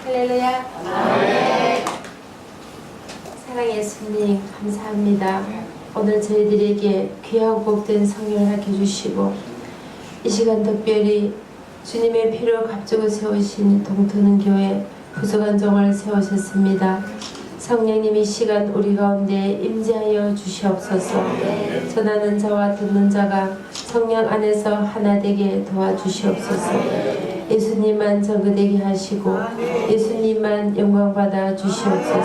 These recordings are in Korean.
할렐루야. 아멘. 사랑의 예수님 감사합니다. 오늘 저희들에게 귀하고 복된 성령을 허락해 주시고 이 시간 특별히 주님의 피로 값주고 세우신 동토는 교회 부족한 종을 세우셨습니다. 성령님 이 시간 우리 가운데 임재하여 주시옵소서. 전하는 자와 듣는 자가 성령 안에서 하나 되게 도와주시옵소서. 예수님만 전거되게 하시고 예수님만 영광받아 주시옵소서.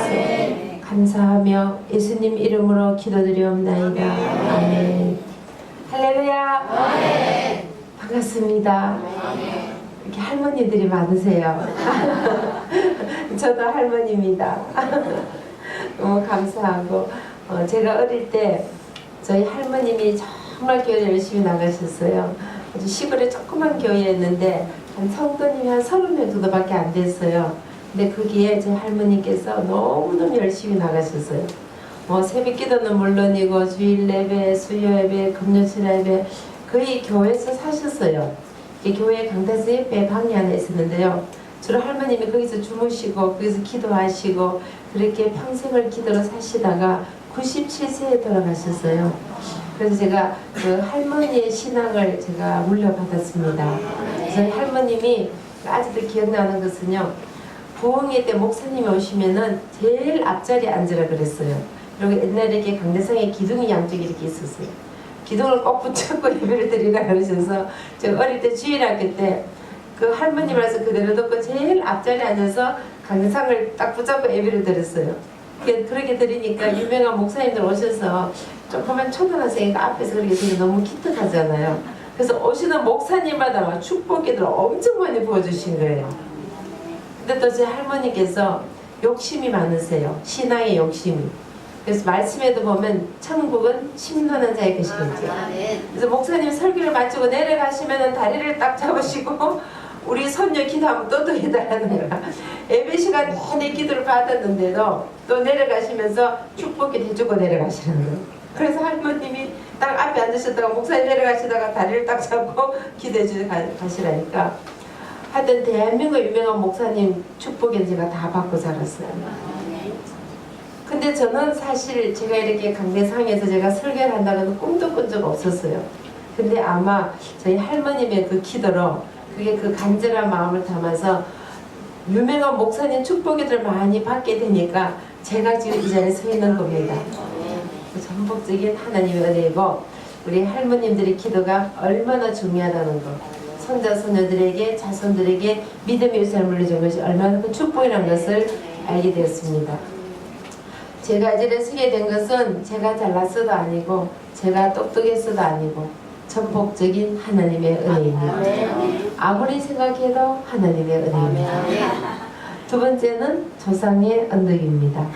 감사하며 예수님 이름으로 기도드리옵나이다. 아멘. 할렐루야. 아멘. 반갑습니다. 이렇게 할머니들이 많으세요. 저도 할머니입니다. 너무 감사하고 제가 어릴 때 저희 할머님이 정말 교회 열심히 나가셨어요. 아주 시골에 조그만 교회였는데 한 성도님이 한 30명 정도밖에 안 됐어요. 근데 거기에 제 할머니께서 너무너무 열심히 나가셨어요. 새벽 기도는 물론이고 주일 예배, 수요 예배, 금요일 예배 거의 교회에서 사셨어요. 교회 강단서 옆에 방이 하나 있었는데요. 주로 할머님이 거기서 주무시고 거기서 기도하시고 그렇게 평생을 기도로 사시다가 97세에 돌아가셨어요. 그래서 제가 그 할머니의 신앙을 제가 물려받았습니다. 그래서 할머님이 아직도 기억나는 것은요. 부흥회 때 목사님이 오시면은 제일 앞자리에 앉으라 그랬어요. 그리고 옛날에 이렇게 강대상에 기둥이 양쪽에 이렇게 있었어요. 기둥을 꼭 붙잡고 예배를 드리라 그러셔서 제가 어릴 때 주일학교 때 그 할머님이라서 그대로 듣고 제일 앞자리에 앉아서 강대상을 딱 붙잡고 예배를 드렸어요. 그렇게 드리니까 유명한 목사님들 오셔서 조그만 초등학생이니까 앞에서 그렇게 되게 너무 기특하잖아요. 그래서 오시는 목사님마다 축복기도를 엄청 많이 부어주신 거예요. 근데 또 제 할머니께서 욕심이 많으세요. 신앙의 욕심이. 그래서 말씀에도 보면 천국은 심론한 자의 것이겠죠. 그래서 목사님 설교를 마치고 내려가시면 다리를 딱 잡으시고 우리 손녀 기도하면 또 해달라는 거야. 예배 시간 내내 기도를 받았는데도 또 내려가시면서 축복기도 해주고 내려가시는 거예요. 그래서 할머님이 딱 앞에 앉으셨다가 목사님 내려가시다가 다리를 딱 잡고 기도해 주셔서 가시라니까 하여튼 대한민국 유명한 목사님 축복은 제가 다 받고 자랐어요. 근데 저는 사실 제가 이렇게 강대상에서 제가 설교를 한다고는 꿈도 꾼 적 없었어요. 근데 아마 저희 할머님의 그 기도로 그게 그 간절한 마음을 담아서 유명한 목사님 축복기들 많이 받게 되니까 제가 지금 이 자리에 서 있는 겁니다. 전복적인 하나님의 은혜이고 우리 할머님들의 기도가 얼마나 중요하다는 것, 손자 손녀들에게 자손들에게 믿음의 유산을 물려준 것이 얼마나 큰 축복이라는 것을 알게 되었습니다. 제가 이 자리에 서게 된 것은 제가 잘났어도 아니고 제가 똑똑했어도 아니고 전복적인 하나님의 은혜입니다. 아무리 생각해도 하나님의 은혜입니다. 두 번째는 조상의 언덕입니다.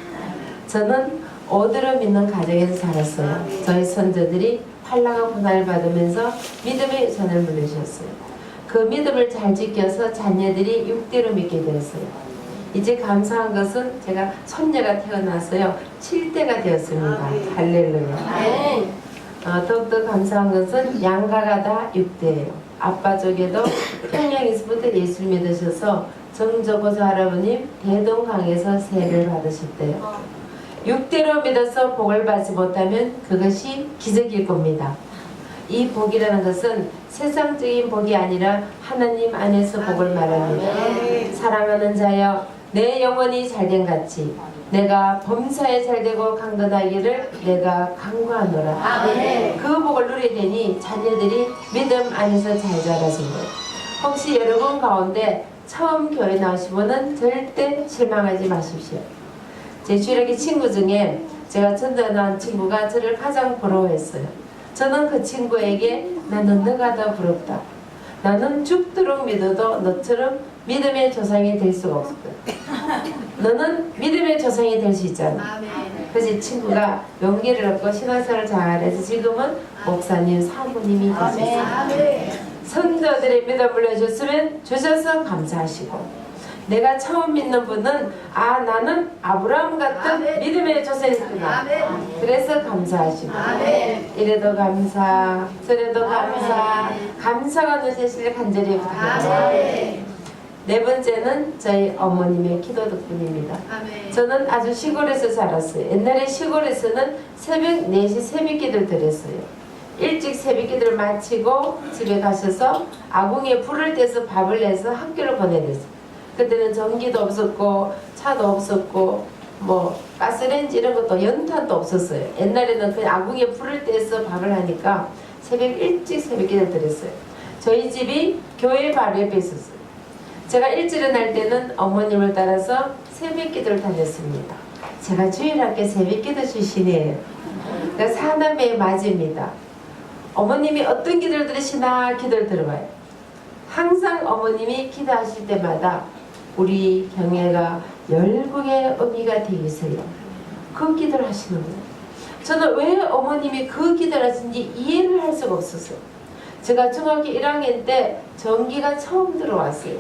저는 오드로 믿는 가정에서 살았어요. 저희 선조들이 환락한 고난을 받으면서 믿음의 유산을 물려주셨어요. 그 믿음을 잘 지켜서 자녀들이 6대로 믿게 되었어요. 이제 감사한 것은 제가 손녀가 태어나서요 7대가 되었습니다. 할렐루야. 더욱더 감사한 것은 양가가 다 6대예요. 아빠 쪽에도 평양에서부터 예수를 믿으셔서 정조고조 할아버님 대동강에서 세례를 받으셨대요. 6대로 믿어서 복을 받지 못하면 그것이 기적일 겁니다. 이 복이라는 것은 세상적인 복이 아니라 하나님 안에서 복을 말합니다. 사랑하는 자여 내 영혼이 잘된 같이 내가 범사에 잘되고 강건하기를 내가 간구하노라. 그 복을 누리게 되니 자녀들이 믿음 안에서 잘 자라신 거예요. 혹시 여러분 가운데 처음 교회 나오신 분은 절대 실망하지 마십시오. 제 주일학교 친구 중에 제가 전도한 친구가 저를 가장 부러워했어요. 저는 그 친구에게 나는 너가 더 부럽다. 나는 죽도록 믿어도 너처럼 믿음의 조상이 될 수가 없을 거야. 너는 믿음의 조상이 될 수 있잖아. 그래서 이 친구가 용기를 얻고 신앙생활을 잘해서 지금은 목사님, 사모님이 되셨어요. 선조들의 믿음을 물려줬으면 주셔서 감사하시고 내가 처음 믿는 분은 나는 아브라함 같은 믿음의 조상이구나. 그래서 감사하시고 이래도 감사, 저래도 감사, 감사가 누세시를 간절히 부탁합니다. 네 번째는 저희 어머님의 기도 덕분입니다. 아멘. 저는 아주 시골에서 자랐어요. 옛날에 시골에서는 새벽 4시 새벽기도를 드렸어요. 일찍 새벽기도를 마치고 집에 가셔서 아궁이에 불을 떼서 밥을 내서 학교를 보내냈어요. 그때는 전기도 없었고 차도 없었고 뭐 가스레인지 이런 것도 연탄도 없었어요. 옛날에는 그냥 아궁이에 불을 떼서 밥을 하니까 새벽 일찍 새벽기도를 드렸어요. 저희 집이 교회 바로 옆에 있었어요. 제가 일찍 일어날 때는 어머님을 따라서 새벽기도를 다녔습니다. 제가 주일학교 새벽기도 출신이에요. 그러니까 사남매의 맞이입니다. 어머님이 어떤 기도를 들으시나 기도를 들어봐요. 항상 어머님이 기도하실 때마다 우리 경애가 열국의 의미가 되기 위해서요. 그 기도를 하시는 거예요. 저는 왜 어머님이 그 기도를 하시는지 이해를 할 수가 없었어요. 제가 중학교 1학년 때 전기가 처음 들어왔어요.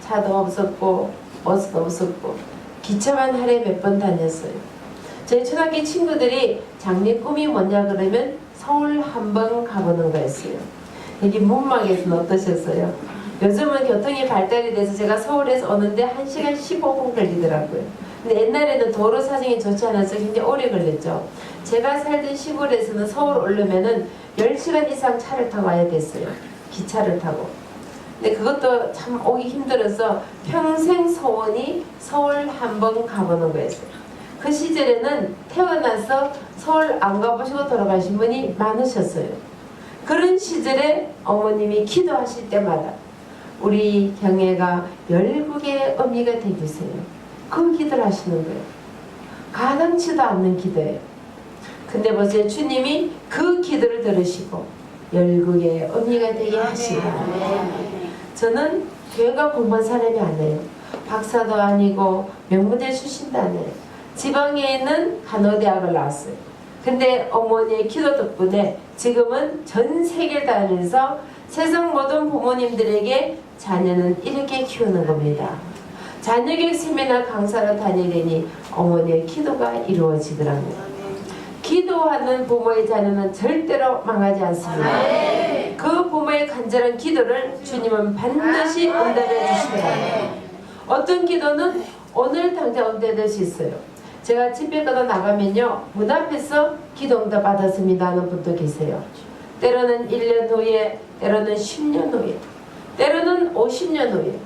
차도 없었고 버스도 없었고 기차만 하루에 몇 번 다녔어요. 저희 초등학교 친구들이 장래 꿈이 뭐냐 그러면 서울 한번 가보는 거였어요. 여기 문막에서는 어떠셨어요? 요즘은 교통이 발달이 돼서 제가 서울에서 오는데 1시간 15분 걸리더라고요. 근데 옛날에는 도로 사정이 좋지 않아서 굉장히 오래 걸렸죠. 제가 살던 시골에서는 서울 오려면은 10시간 이상 차를 타고 와야 됐어요. 기차를 타고. 근데 그것도 참 오기 힘들어서 평생 소원이 서울 한번 가보는 거였어요. 그 시절에는 태어나서 서울 안 가보시고 돌아가신 분이 많으셨어요. 그런 시절에 어머님이 기도하실 때마다 우리 경애가 열국의 의미가 되기 위해서요. 그 기도를 하시는 거예요. 가당치도 않는 기도예요. 근데 보세요. 주님이 그 기도를 들으시고 열국의 의미가 되게 하시라. 저는 교회가 공부한 사람이 아니에요. 박사도 아니고 명문대 출신도 아니에요. 지방에 있는 간호대학을 나왔어요. 근데 어머니의 기도 덕분에 지금은 전 세계를 다니면서 세상 모든 부모님들에게 자녀는 이렇게 키우는 겁니다. 자녀교육 세미나 강사를 다니려니 어머니의 기도가 이루어지더랍니다. 기도하는 부모의 자녀는 절대로 망하지 않습니다. 그 부모의 간절한 기도를 주님은 반드시 응답해 주시더랍니다. 어떤 기도는 오늘 당장 응답될 수 있어요. 제가 집에 가다 나가면요, 문 앞에서 기도 응답 받았습니다 하는 분도 계세요. 때로는 1년 후에, 때로는 10년 후에, 때로는 50년 후에,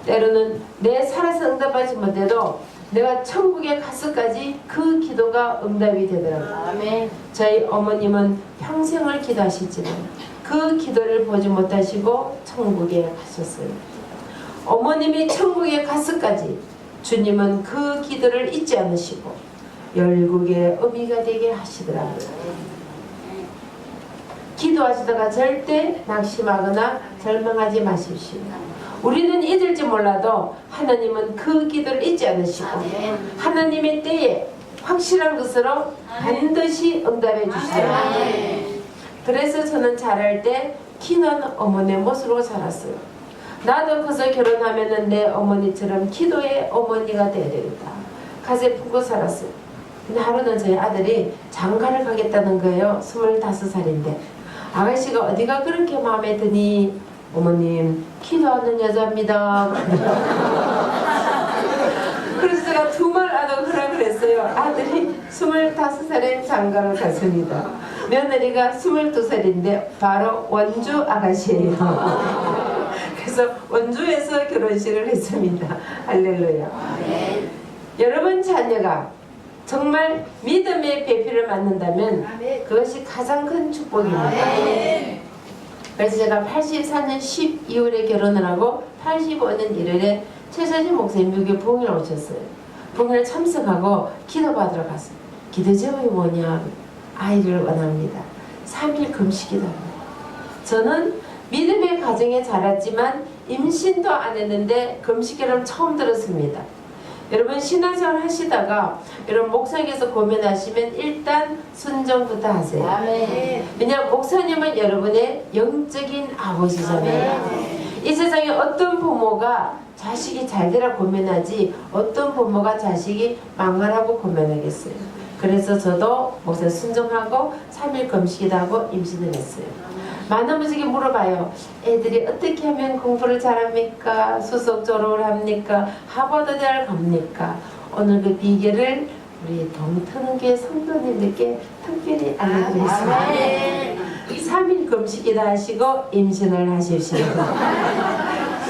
때로는 내 살아서 응답하지 못해도 내가 천국에 갔을까지 그 기도가 응답이 되더라고요. 아멘. 저희 어머님은 평생을 기도하셨지만 그 기도를 보지 못하시고 천국에 가셨어요. 어머님이 천국에 갔을까지 주님은 그 기도를 잊지 않으시고 열국의 의미가 되게 하시더라고요. 기도하시다가 절대 낙심하거나 절망하지 마십시오. 우리는 잊을지 몰라도 하나님은 그 기도를 잊지 않으시고 하나님의 때에 확실한 것으로 반드시 응답해 주시더라고요. 그래서 저는 자랄 때 키는 어머니의 모습으로 자랐어요. 나도 커서 결혼하면은 내 어머니처럼 기도의 어머니가 되어야 되겠다. 가슴에 품고 살았어요. 근데 하루는 저희 아들이 장가를 가겠다는 거예요. 25살인데. 아가씨가 어디가 그렇게 마음에 드니? 어머님, 기도하는 여자입니다. 그래서 제가 두 말 안 하고 그라 그랬어요. 아들이 25살에 장가를 갔습니다. 며느리가 22살인데 바로 원주 아가씨예요. 그래서 원주에서 결혼식을 했습니다. 할렐루야. 여러분 자녀가 정말 믿음의 배필을 맞는다면 그것이 가장 큰 축복입니다. 그래서 제가 84년 12월에 결혼을 하고 85년 1월에 최서진 목사님 미국에 부흥회를 오셨어요. 부흥회를 참석하고 기도받으러 갔어요. 기도 제목이 뭐냐? 아이를 원합니다. 3일 금식기도 합니다. 저는 믿음의 가정에 자랐지만 임신도 안 했는데 금식기를 처음 들었습니다. 여러분 신앙생활 하시다가 여러분 목사님께서 고민하시면 일단 순종부터 하세요. 아멘. 왜냐하면 목사님은 여러분의 영적인 아버지잖아요. 이 세상에 어떤 부모가 자식이 잘 되라 고민하지 어떤 부모가 자식이 망하라고 고민하겠어요. 그래서 저도 목사 순종하고 3일 금식이도 하고 임신을 했어요. 많은 분들이 물어봐요. 애들이 어떻게 하면 공부를 잘합니까? 수석 졸업을 합니까? 하버드 대학을 갑니까? 오늘 그 비결을 우리 동터는교회 성도님들께 특별히 알려드리겠습니다. 3일 금식이다 하시고 임신을 하십시오.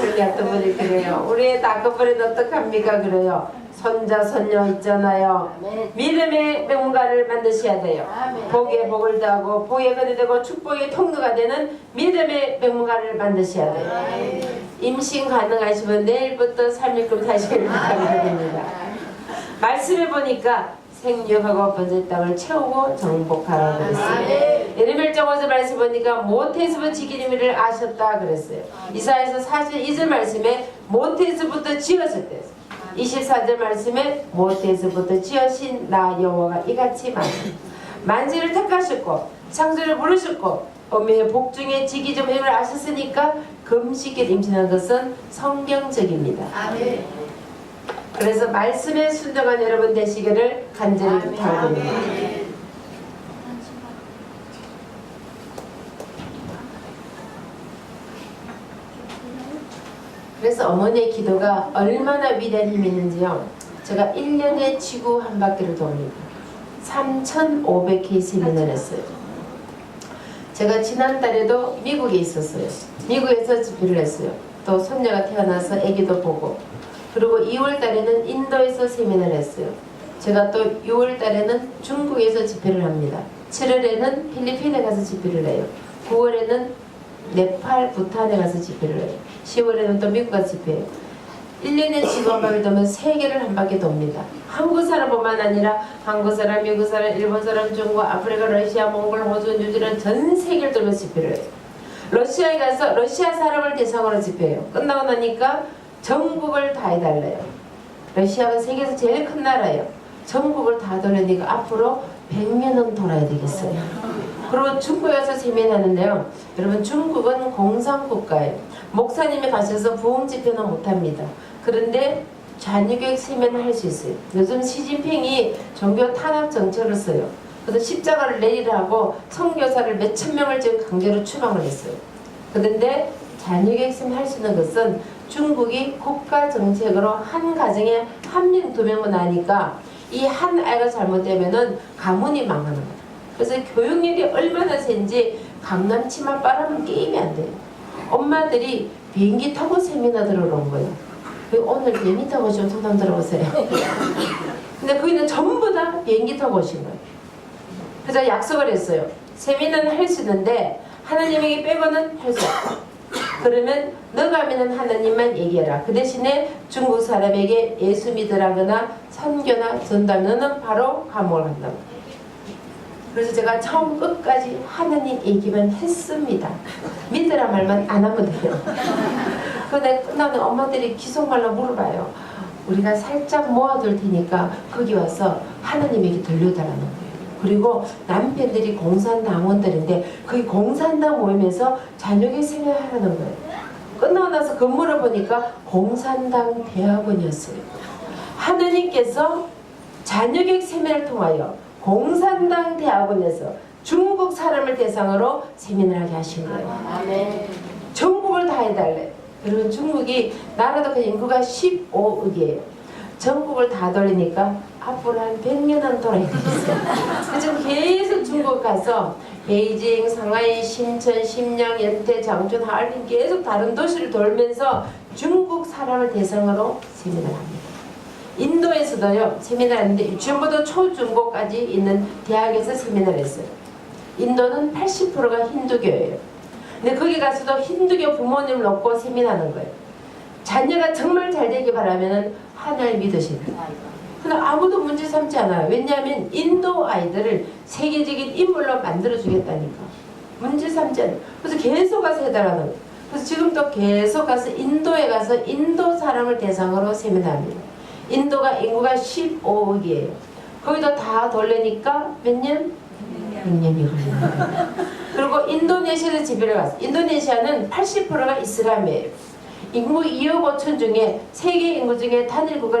우리 어떤 분이 그래요. 우리 애 다급버리는 어떡합니까? 그래요. 손자 손녀 있잖아요. 믿음의 명가를 만드셔야 돼요. 복에 복을 더하고 복에 근이 되고 축복의 통로가 되는 믿음의 명가를 만드셔야 돼요. 임신 가능하시면 내일부터 3일금 사시길 부탁드립니다. 말씀해 보니까 생육하고 번제 땅을 채우고 정복하라고 그랬어요. 예레미야서 말씀 보니까 모태에서부터 지키는 일을 아셨다 그랬어요. 이사야서 42절 말씀에 모태에서부터 지었을 때 24절 말씀에 모태에서부터 지으신 나 여호와가 이같이 만지를 택하셨고 창조를 부르셨고 어미의 복중에 지기점임을 아셨으니까 금식에 임신한 것은 성경적입니다. 그래서 말씀에 순종한 여러분 되시기를 간절히 부탁드립니다. 그래서 어머니의 기도가 얼마나 위대한 힘이 있는지요. 제가 1년에 지구 한 바퀴를 돕니다. 3,500회 세미나를 했어요. 제가 지난달에도 미국에 있었어요. 미국에서 집회를 했어요. 또 손녀가 태어나서 아기도 보고, 그리고 2월달에는 인도에서 세미나를 했어요. 제가 또 6월달에는 중국에서 집회를 합니다. 7월에는 필리핀에 가서 집회를 해요. 9월에는 네팔, 부탄에 가서 집회를 해요. 10월에는 또 미국 가서 집회해요. 1년에 지구 한 바퀴 돌면 세계를 한 바퀴 돕니다. 한국 사람뿐만 아니라 한국 사람, 미국 사람, 일본 사람, 중국, 아프리카, 러시아, 몽골, 호주, 뉴질랜드 전 세계를 돌면서 집회를 해요. 러시아에 가서 러시아 사람을 대상으로 집회해요. 끝나고 나니까 전국을 다 해달래요. 러시아가 세계에서 제일 큰 나라예요. 전국을 다 돌리니까 앞으로 100년은 돌아야 되겠어요. 그리고 중국에 가서 세미나하는데요. 여러분, 중국은 공산국가예요. 목사님이 가셔서 부흥 집회는 못합니다. 그런데 자녀교육 세미나 할 수 있어요. 요즘 시진핑이 종교 탄압 정책을 써요. 그래서 십자가를 내리라고 선교사를 몇천 명을 지금 강제로 추방을 했어요. 그런데 자녀교육 세미나 할 수 있는 것은 중국이 국가 정책으로 한 가정에 한 명, 두 명만 나니까 이 한 아이가 잘못되면은 가문이 망하는 거예요. 그래서 교육열이 얼마나 센지 강남 치맛바람은 게임이 안 돼요. 엄마들이 비행기 타고 세미나 들어온 거예요. 오늘 비행기 타고 오시면 손 한번 들어보세요. 근데 거기는 전부 다 비행기 타고 오신 거예요. 그래서 약속을 했어요. 세미나는 할 수 있는데 하나님에게 빼고는 할 수 없다. 그러면 너가 믿는 하나님만 얘기해라. 그 대신에 중국 사람에게 예수 믿으라거나 선교나 전도하면 너는 바로 감옥을 간다고. 그래서 제가 처음 끝까지 하나님 얘기만 했습니다. 믿으라 말만 안 하면 돼요. 그런데 끝나면 엄마들이 기속말로 물어봐요. 우리가 살짝 모아둘 테니까 거기 와서 하나님에게 들려달라는 거예요. 그리고 남편들이 공산당원들인데 거기 공산당 모임에서 자녀교육 생활하라는 거예요. 끝나고 나서 건물을 보니까 공산당 대학원이었어요. 하나님께서 자녀교육 세미나를 통하여 공산당 대학원에서 중국 사람을 대상으로 세미나를 하게 하신 거예요. 아멘. 전국을 다 해달래. 여러분, 중국이 나라도 그 인구가 15억이에요. 전국을 다 돌리니까 앞으로 한 100년은 돌아야 되겠어요. 지금 계속 중국 가서 베이징, 상하이, 신천, 심양, 연태, 장춘, 하얼빈 계속 다른 도시를 돌면서 중국 사람을 대상으로 세미나를 합니다. 인도에서도요 세미나를 했는데 전부도 초중고까지 있는 대학에서 세미나를 했어요. 인도는 80%가 힌두교예요. 근데 거기 가서도 힌두교 부모님을 놓고 세미나하는 거예요. 자녀가 정말 잘 되길 바라면 하나를 믿으시는 거예요. 근데 아무도 문제 삼지 않아요. 왜냐하면 인도 아이들을 세계적인 인물로 만들어주겠다니까. 문제 삼지 않아요. 그래서 계속 가서 해달라는 거예요. 그래서 지금도 계속 가서 인도에 가서 인도 사람을 대상으로 세미나합니다. 인도가 인구가 15억이에요. 거기도 다 돌리니까 몇 년? 100년이 걸리는 거예요. 그리고 인도네시아에서 집회를 갔어요. 인도네시아는 80%가 이슬람이에요. 인구 2억 5천 중에 세계 인구 중에 단일국가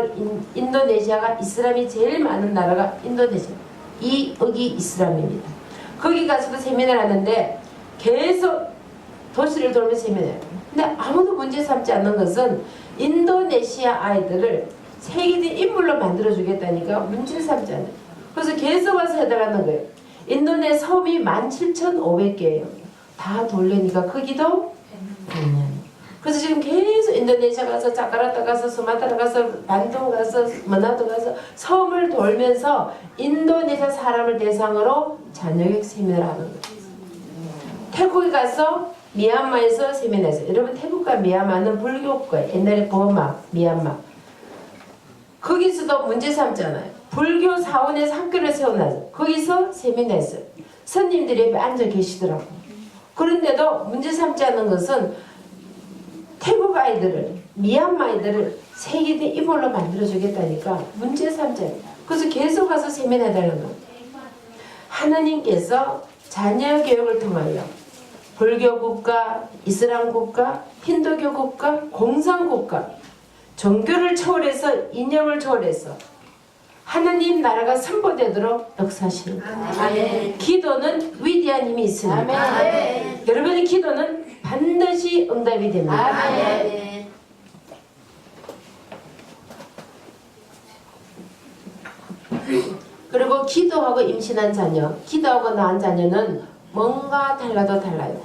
인도네시아가 이슬람이 제일 많은 나라가 인도네시아. 2억이 이슬람입니다. 거기 가서도 세미나를 하는데 계속 도시를 돌면서 세미나를. 근데 아무도 문제 삼지 않는 것은 인도네시아 아이들을 세계적인 인물로 만들어주겠다니까 문제 삼지 않아요. 그래서 계속 와서 해달라는 거예요. 인도네 섬이 17,500개예요. 다 돌려니까 크기도 100년. 그래서 지금 계속 인도네시아 가서 자카르타 가서 수마트라 가서 반동 가서 머나도 가서 섬을 돌면서 인도네시아 사람을 대상으로 자녀교육 세미나를 하는 거예요. 태국에 가서 미얀마에서 세미나에서 여러분 태국과 미얀마는 불교국가예요. 옛날에 버마, 미얀마 거기서도 문제 삼잖아요. 불교 사원에서 학교를 세워놔서 거기서 세미나했어요. 스님들이 옆에 앉아 계시더라고. 그런데도 문제 삼지 않는 것은 태국 아이들을, 미얀마 아이들을 세계대 인물로 만들어주겠다니까 문제 삼지 않아요. 그래서 계속 가서 세미나 해달라는 거예요. 하나님께서 자녀 교육을 통하여 불교 국가, 이슬람 국가, 힌두교 국가, 공산 국가 종교를 초월해서 이념을 초월해서 하나님 나라가 선포되도록 역사하시는 거예요. 기도는 위대한 힘이 있습니다. 아멘. 여러분의 기도는 반드시 응답이 됩니다. 아멘. 그리고 기도하고 임신한 자녀, 기도하고 낳은 자녀는 뭔가 달라도 달라요.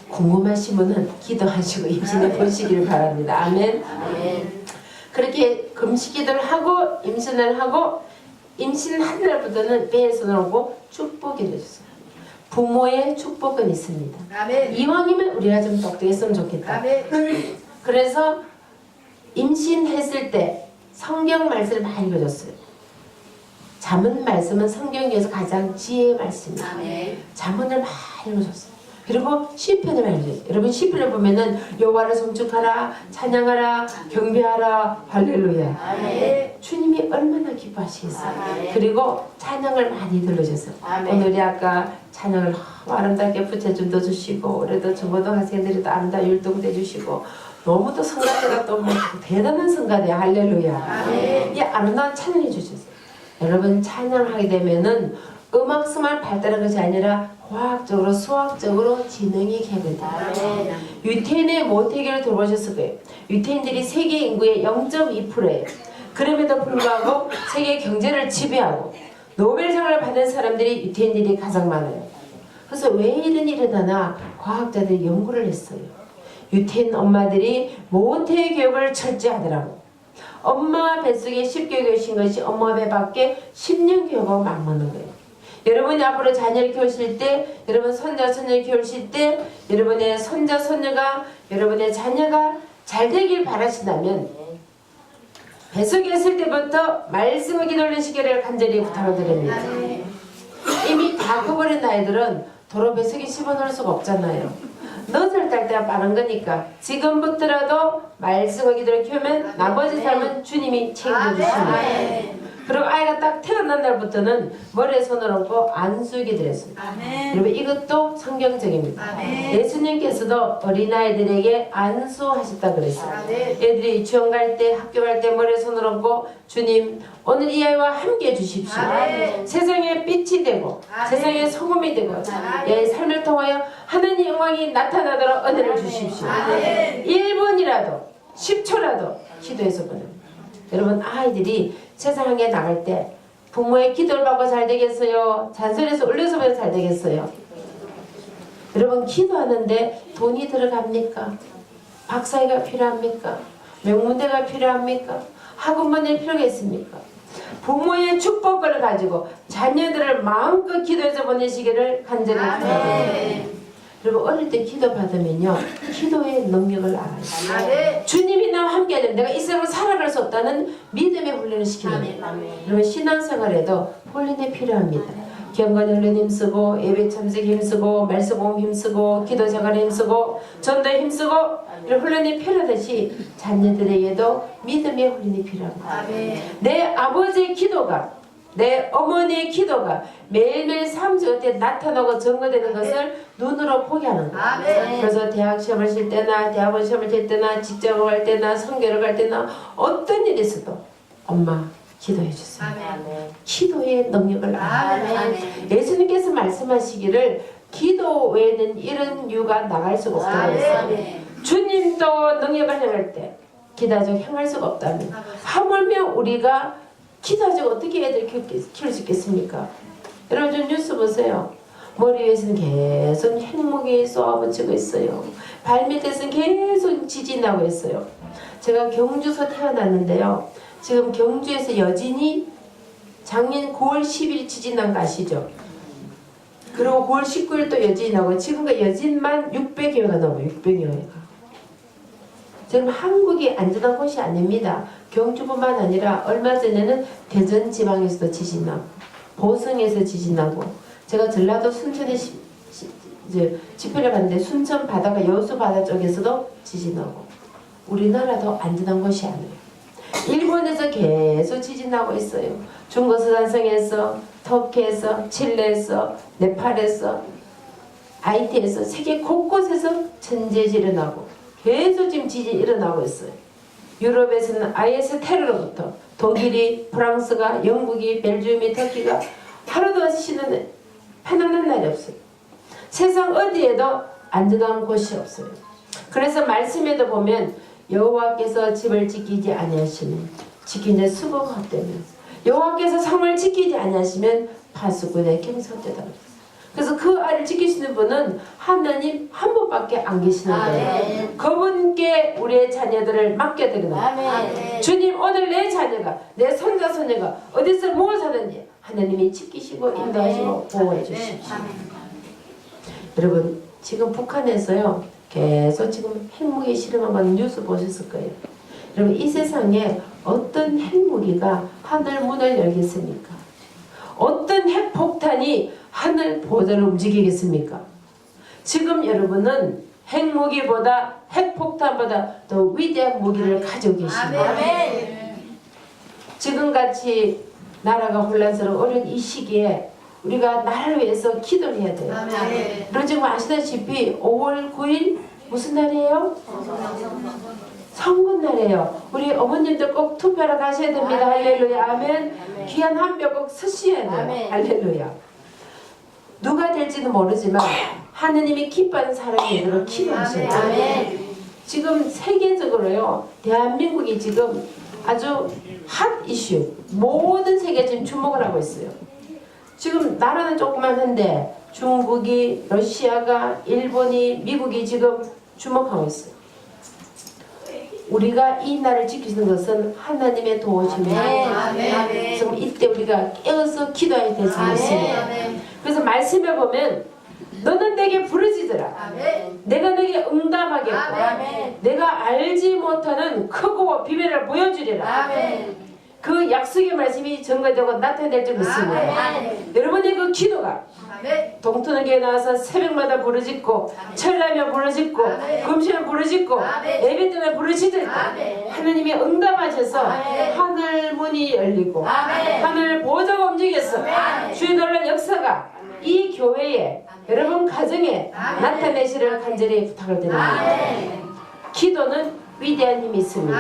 궁금하신 분은 기도하시고 임신해 보시기를 바랍니다. 아멘. 아멘. 그렇게 금식 기도를 하고 임신을 하고 임신한 날부터는 배에서 나오고 축복이 되셨어요. 부모의 축복은 있습니다. 아멘. 이왕이면 우리가 좀 똑똑했으면 좋겠다. 아멘. 그래서 임신했을 때 성경 말씀을 많이 읽어줬어요. 잠언 말씀은 성경 중에서 가장 지혜의 말씀입니다. 아멘. 잠언을 많이 읽어줬어요. 그리고 시편을 많이 읽어줬어요. 여러분 시편을 보면은 여호와를 송축하라, 찬양하라, 경배하라, 할렐루야. 아멘. 주님이 얼마나 기뻐하시겠어요. 아멘. 그리고 찬양을 많이 들려주셨어요. 오늘이 아까 찬양을 너무 아름답게 부채춤도 주시고 올해도 중고등 학생들이 또 아름다운 율동도 해주시고 너무도 성가대가 또 대단한 성가대 할렐루야. 아멘. 이 아름다운 찬양해 주셨어요. 여러분 찬양을 하게 되면은 음악성만 발달한 것이 아니라 과학적으로 수학적으로 지능이 개발돼요. 유태인의 모태계를 돌보셨을 거예요. 유태인들이 세계 인구의 0.2%예요. 그럼에도 불구하고 세계 경제를 지배하고 노벨상을 받은 사람들이 유태인들이 가장 많아요. 그래서 왜 이런 일이 일어나나 과학자들이 연구를 했어요. 유태인 엄마들이 모태 교육을 철저히 하더라고. 엄마 뱃속에 10개월 계신 것이 엄마 배 밖에 10년 교육하고 맞먹는 거예요. 여러분이 앞으로 자녀를 키우실 때, 여러분 손자 손녀를 키우실 때, 여러분의 손자 손녀가, 여러분의 자녀가 잘 되길 바라신다면 뱃속에 있을 때부터 말씀을 기도하시기를 간절히 부탁을 드립니다. 이미 다 커버린 아이들은 도로 뱃속에 집어넣을 수가 없잖아요. 넛을 딸 때가 빠른 거니까 지금부터라도 말씀을 기도를 키우면 나머지 삶은 주님이 책임져주십니다. 그리고 아이가 딱 태어난 날부터는 머리에 손을 얹고 안수기 드렸습니다. 여러분 이것도 성경적입니다. 아멘. 예수님께서도 어린아이들에게 안수하셨다 그랬어요. 애들이 유치원 갈 때 학교 갈 때 머리에 손을 얹고 주님 오늘 이 아이와 함께 해주십시오. 아멘. 세상에 빛이 되고 아멘. 세상에 소금이 되고 내 삶을 통하여 하나님 영광이 나타나도록 은혜를 주십시오. 아멘. 1분이라도 10초라도 기도해서 보냅니다. 여러분 아이들이 세상에 나갈 때 부모의 기도를 받고 잘 되겠어요? 잔소리에서 울려서 보면 잘 되겠어요? 여러분 기도하는데 돈이 들어갑니까? 박사회가 필요합니까? 명문대가 필요합니까? 학원 보낼 필요가 있습니까? 부모의 축복을 가지고 자녀들을 마음껏 기도해서 보내시기를 간절히 부탁드립니다. 여러분 어릴 때 기도 받으면요 기도의 능력을 알아요. 주님이 나와 함께 하면 내가 이 세상을 살아갈 수 없다는 믿음의 훈련을 시키는 거예요. 여러분 신앙생활에도 훈련이 필요합니다. 경건 훈련 힘쓰고 예배 참석 힘쓰고 말씀 공부 힘쓰고 기도 생활에 힘쓰고 전도에 힘쓰고 이런 훈련이 필요하듯이 자녀들에게도 믿음의 훈련이 필요합니다. 내 아버지의 기도가 내 어머니의 기도가 매일매일 삶 속에 나타나고 증거되는 것을 눈으로 보게 하는 거예요. 그래서 대학 시험을 칠 때나 대학원 시험을 칠 때나 직장을 갈 때나 선교를 갈 때나 어떤 일이 있어도 엄마 기도해 주세요. 기도의 능력을 알아요. 예수님께서 말씀하시기를 기도 외에는 이런 이유가 나갈 수가 없다고 했어요. 주님도 능력을 행할 때 기도하지 행할 수가 없다면 하물며 우리가 기도하지 어떻게 애들 키울 수 있겠습니까? 여러분 좀 뉴스 보세요. 머리 위에서는 계속 핵무기 쏘아붙이고 있어요. 발밑에서는 계속 지진이 나고 있어요. 제가 경주서 태어났는데요. 지금 경주에서 여진이 작년 9월 10일 지진 난 거 아시죠? 그리고 9월 19일 또 여진이 나고 지금까지 여진만 600여 회가 나고 600여 회가. 지금 한국이 안전한 곳이 아닙니다. 경주뿐만 아니라 얼마 전에는 대전 지방에서도 지진 나고 보성에서 지진 나고 제가 전라도 순천에 집회를 갔는데 순천 바다가 여수 바다 쪽에서도 지진 나고 우리나라도 안전한 곳이 아니에요. 일본에서 계속 지진 나고 있어요. 중고서단성에서 터키에서 칠레에서 네팔에서 아이티에서 세계 곳곳에서 천재질이 일어나고 계속 지금 지진이 일어나고 있어요. 유럽에서는 IS 테러로부터 독일이 프랑스가 영국이 벨기움이 터키가 하루도 쉬는 편안한 날이 없어요. 세상 어디에도 안전한 곳이 없어요. 그래서 말씀에도 보면 여호와께서 집을 지키지 아니하시면 지키는 수고가 헛되면 여호와께서 성을 지키지 아니하시면 파수꾼의 경솔되다. 그래서 그 아이를 지키시는 분은 하나님 한 분밖에 안 계시는 거예요. 그분께 우리의 자녀들을 맡겨드리는 거예요. 주님 오늘 내 자녀가 내 손자 손녀가 어디서 무엇을 하는지 하나님이 지키시고 인도하시고 보호해 주십시오. 여러분 지금 북한에서요 계속 지금 핵무기 실험한 건 뉴스 보셨을 거예요. 여러분 이 세상에 어떤 핵무기가 하늘 문을 열겠습니까? 어떤 핵폭탄이 하늘 보도를 움직이겠습니까? 지금 여러분은 핵무기보다 핵폭탄보다 더 위대한 무기를 가지고 계십니다. 지금같이 나라가 혼란스러운 어려운 이 시기에 우리가 나라를 위해서 기도를 해야 돼요. 여러분 지금 아시다시피 5월 9일 무슨 날이에요? 선거날이에요. 우리 어머님들 꼭 투표하러 가셔야 됩니다. 할렐루야. 아멘. 귀한 한 표 꼭 서셔야 돼요. 할렐루야. 누가 될지는 모르지만 하느님이 기뻐하는 사람이 되도록 기도하셔야 돼요. 지금 세계적으로요. 대한민국이 지금 아주 핫 이슈. 모든 세계가 지금 주목을 하고 있어요. 지금 나라는 조그만한데 중국이, 러시아가, 일본이, 미국이 지금 주목하고 있어요. 우리가 이 나라를 지키는 것은 하나님의 도우심입니다. 그래서 이때 우리가 깨어서 기도해야 될 수 있습니다. 그래서 말씀에 보면 너는 내게 부르짖으라. 내가 내게 응답하겠고 내가 알지 못하는 크고 비밀을 보여주리라. 그 약속의 말씀이 전가되고 나타낼 줄 믿습니다. 여러분의 그 기도가 동토는 교회 나와서 새벽마다 부르짖고 철야며 부르짖고 금시에 부르짖고 예배 때문에 부르짖을 때 하나님이 응답하셔서 하늘 문이 열리고 하늘 보좌가 움직여서 주의 놀라운 역사가 이 교회에 여러분 가정에 나타내시를 간절히 부탁을 드립니다. 기도는 위대한 힘이 있습니다.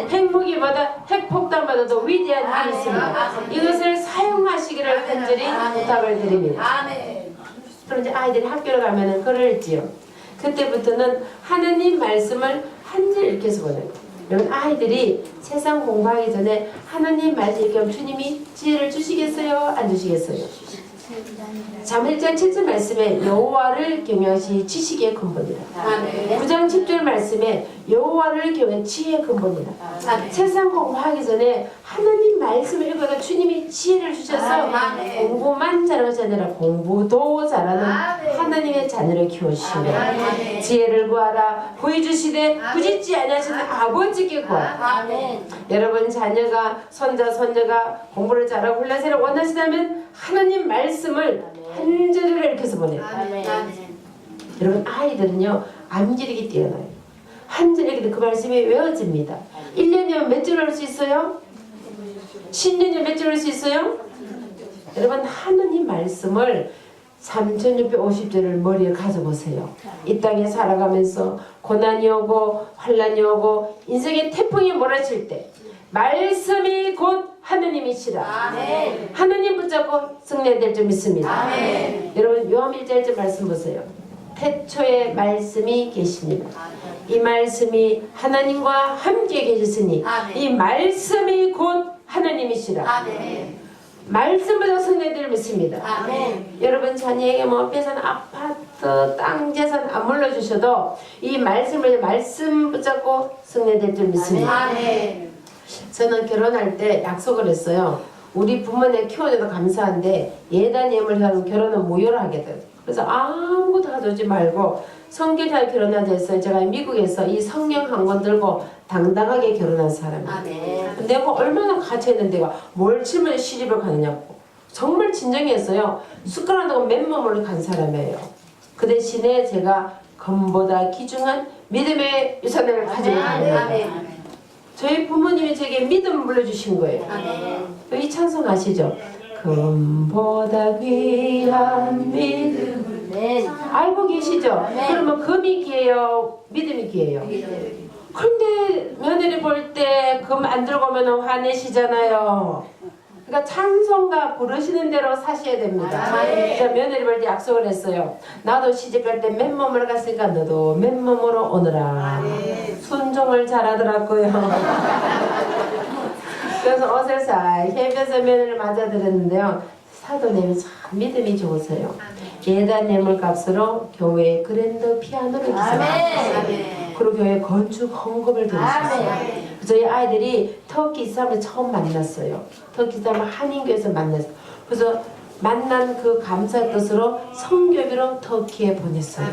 핵무기보다 핵폭탄보다도 위대한 힘이 있습니다. 이것을 사용하시기를 간절히 부탁을 드립니다. 그럼 이제 아이들이 학교를 가면은 글을 읽지요. 그때부터는 하느님 말씀을 한 줄 읽혀서 보내요. 여러분 아이들이 세상 공부하기 전에 하느님 말씀 읽으면 주님이 지혜를 주시겠어요? 안 주시겠어요? 잠언 1장 7절 말씀에 여호와를 경외하시 지식의 근본이라. 9장 10절 말씀에 여호와를 경외 지혜의 근본이라. 세상 공부하기 전에 하나님 말씀을 읽어서 주님이 지혜를 주셔서 공부만 잘하는 것이 아니라 공부도 잘하는 하나님의 자녀를 키우시며 지혜를 구하라. 구해주시되 부짓지 아니하시는 아버지께 구하라. 여러분 자녀가 손자 손녀가 공부를 잘하고 혼란세를 원하시다면 하나님 말씀을 한 절을 읽혀서 보내요. 여러분 아이들은요 암기력이 뛰어나요. 한 절 읽을 때 그 말씀이 외워집니다. 1년이면 몇 절 할 수 있어요? 10년이면 몇 절 할 수 있어요? 여러분 하나님 말씀을 3650절을 머리에 가져보세요. 이 땅에 살아가면서 고난이 오고 환난이 오고 인생의 태풍이 몰아칠 때 말씀이 곧 하느님이시라. 하느님 붙잡고 승리될 줄 믿습니다. 여러분 요한 1장 1절 말씀 보세요. 태초에 말씀이 계시니라. 이 말씀이 하나님과 함께 계셨으니 이 말씀이 곧 하나님이시라. 말씀보다 성령들을 믿습니다. 여러분 자녀에게 뭐 뺏은 아파트, 땅, 재산 안 물려주셔도 이 말씀을 말씀 붙잡고 성령될 줄 믿습니다. 저는 결혼할 때 약속을 했어요. 우리 부모님 키워줘도 감사한데 예단 예물 하면 결혼은 무효로 하거든. 그래서 아무것도 가져오지 말고 성결하게 결혼하자 했어요. 제가 미국에서 이 성령 한 권 들고 당당하게 결혼한 사람이에요. 내가 얼마나 가치했는데 뭘 치면 시집을 가느냐고. 정말 진정했어요. 숟가락하고 맨몸으로 간 사람이에요. 그 대신에 제가 금보다 귀중한 믿음의 유산을 가지고 가는 저희 부모님이 제게 믿음을 물려주신 거예요. 이 찬송 아시죠? 금보다 귀한 믿음. 알고 계시죠? 그러면 금이 귀해요? 믿음이 귀해요? 근데 며느리 볼 때 금 안 들고 오면 화내시잖아요. 그러니까 찬송가 부르시는 대로 사셔야 됩니다. 제가 며느리 볼 때 약속을 했어요. 나도 시집갈 때 맨몸으로 갔으니까 너도 맨몸으로 오너라. 순종을 잘하더라고요. 그래서 옷을 살 해변에서 며느리를 맞아들였는데요. 사도님이 참 믿음이 좋으세요. 예단 예물값으로 교회 그랜드 피아노를 기사했어요. 그리고 교회 건축 헌금을 드렸어요. 저희 아이들이 터키 이스라엘을 처음 만났어요. 터키 이스라엘 한인교회에서 만났어요. 그래서 만난 그 감사의 뜻으로 성교비로 터키에 보냈어요.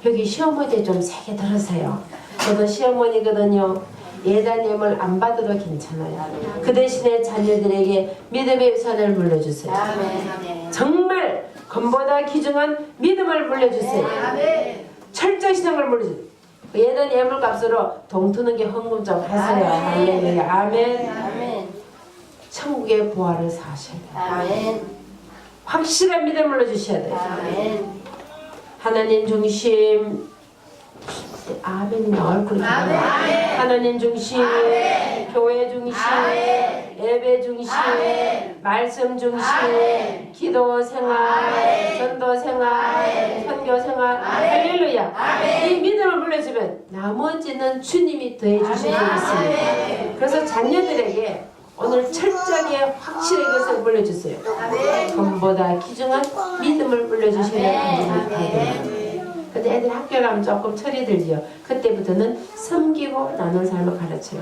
여기 시어머니 좀 세게 들으세요. 저도 시어머니거든요. 예단 예물 안 받아도 괜찮아요. 그 대신에 자녀들에게 믿음의 유산을 물려주세요. 정말 금보다 귀중한 믿음을 물려주세요. 철저히 신앙을 물려주세요. 예단 예물 값으로 동투는 게 헌금 좀 하세요. 할렐루야. 아멘. 천국의 보화를 사셔야 돼요. 확실한 믿음을 물려주셔야 돼요. 하나님 중심. 아멘이 나올 거예요. 하나님 중심, 교회 중심, 예배 중심, 말씀 중심, 기도 생활, 전도 생활, 선교 생활. 할렐루야. 이 믿음을 물려주면 나머지는 주님이 더해 주실 수 있습니다. 그래서 자녀들에게 오늘 철저하게 확실하게 것을 물려주세요. 금보다 귀중한 믿음을 물려주시면 감사합니다. 근데 애들 학교 가면 조금 철이 들지요. 그때부터는 섬기고 나눈 삶을 가르쳐요.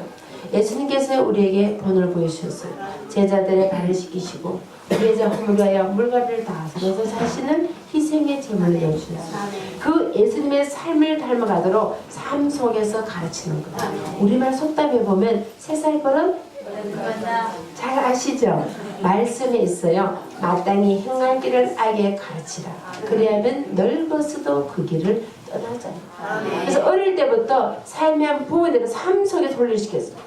예수님께서 우리에게 본을 보여주셨어요. 제자들의 발을 씻기시고 우리의 허물을 위하여 물가를 다 서서 자신을 희생의 제물로 내주셨어요. 그 예수님의 삶을 닮아가도록 삶 속에서 가르치는 거예요. 우리말 속담에 보면 3살 버릇 잘 아시죠? 말씀에 있어요. 마땅히 행할 길을 알게 가르치라. 그래야면 늙어서도 그 길을 떠나잖아요. 그래서 어릴 때부터 삶의 한 부분을 삶 속에 돌려시켰어요.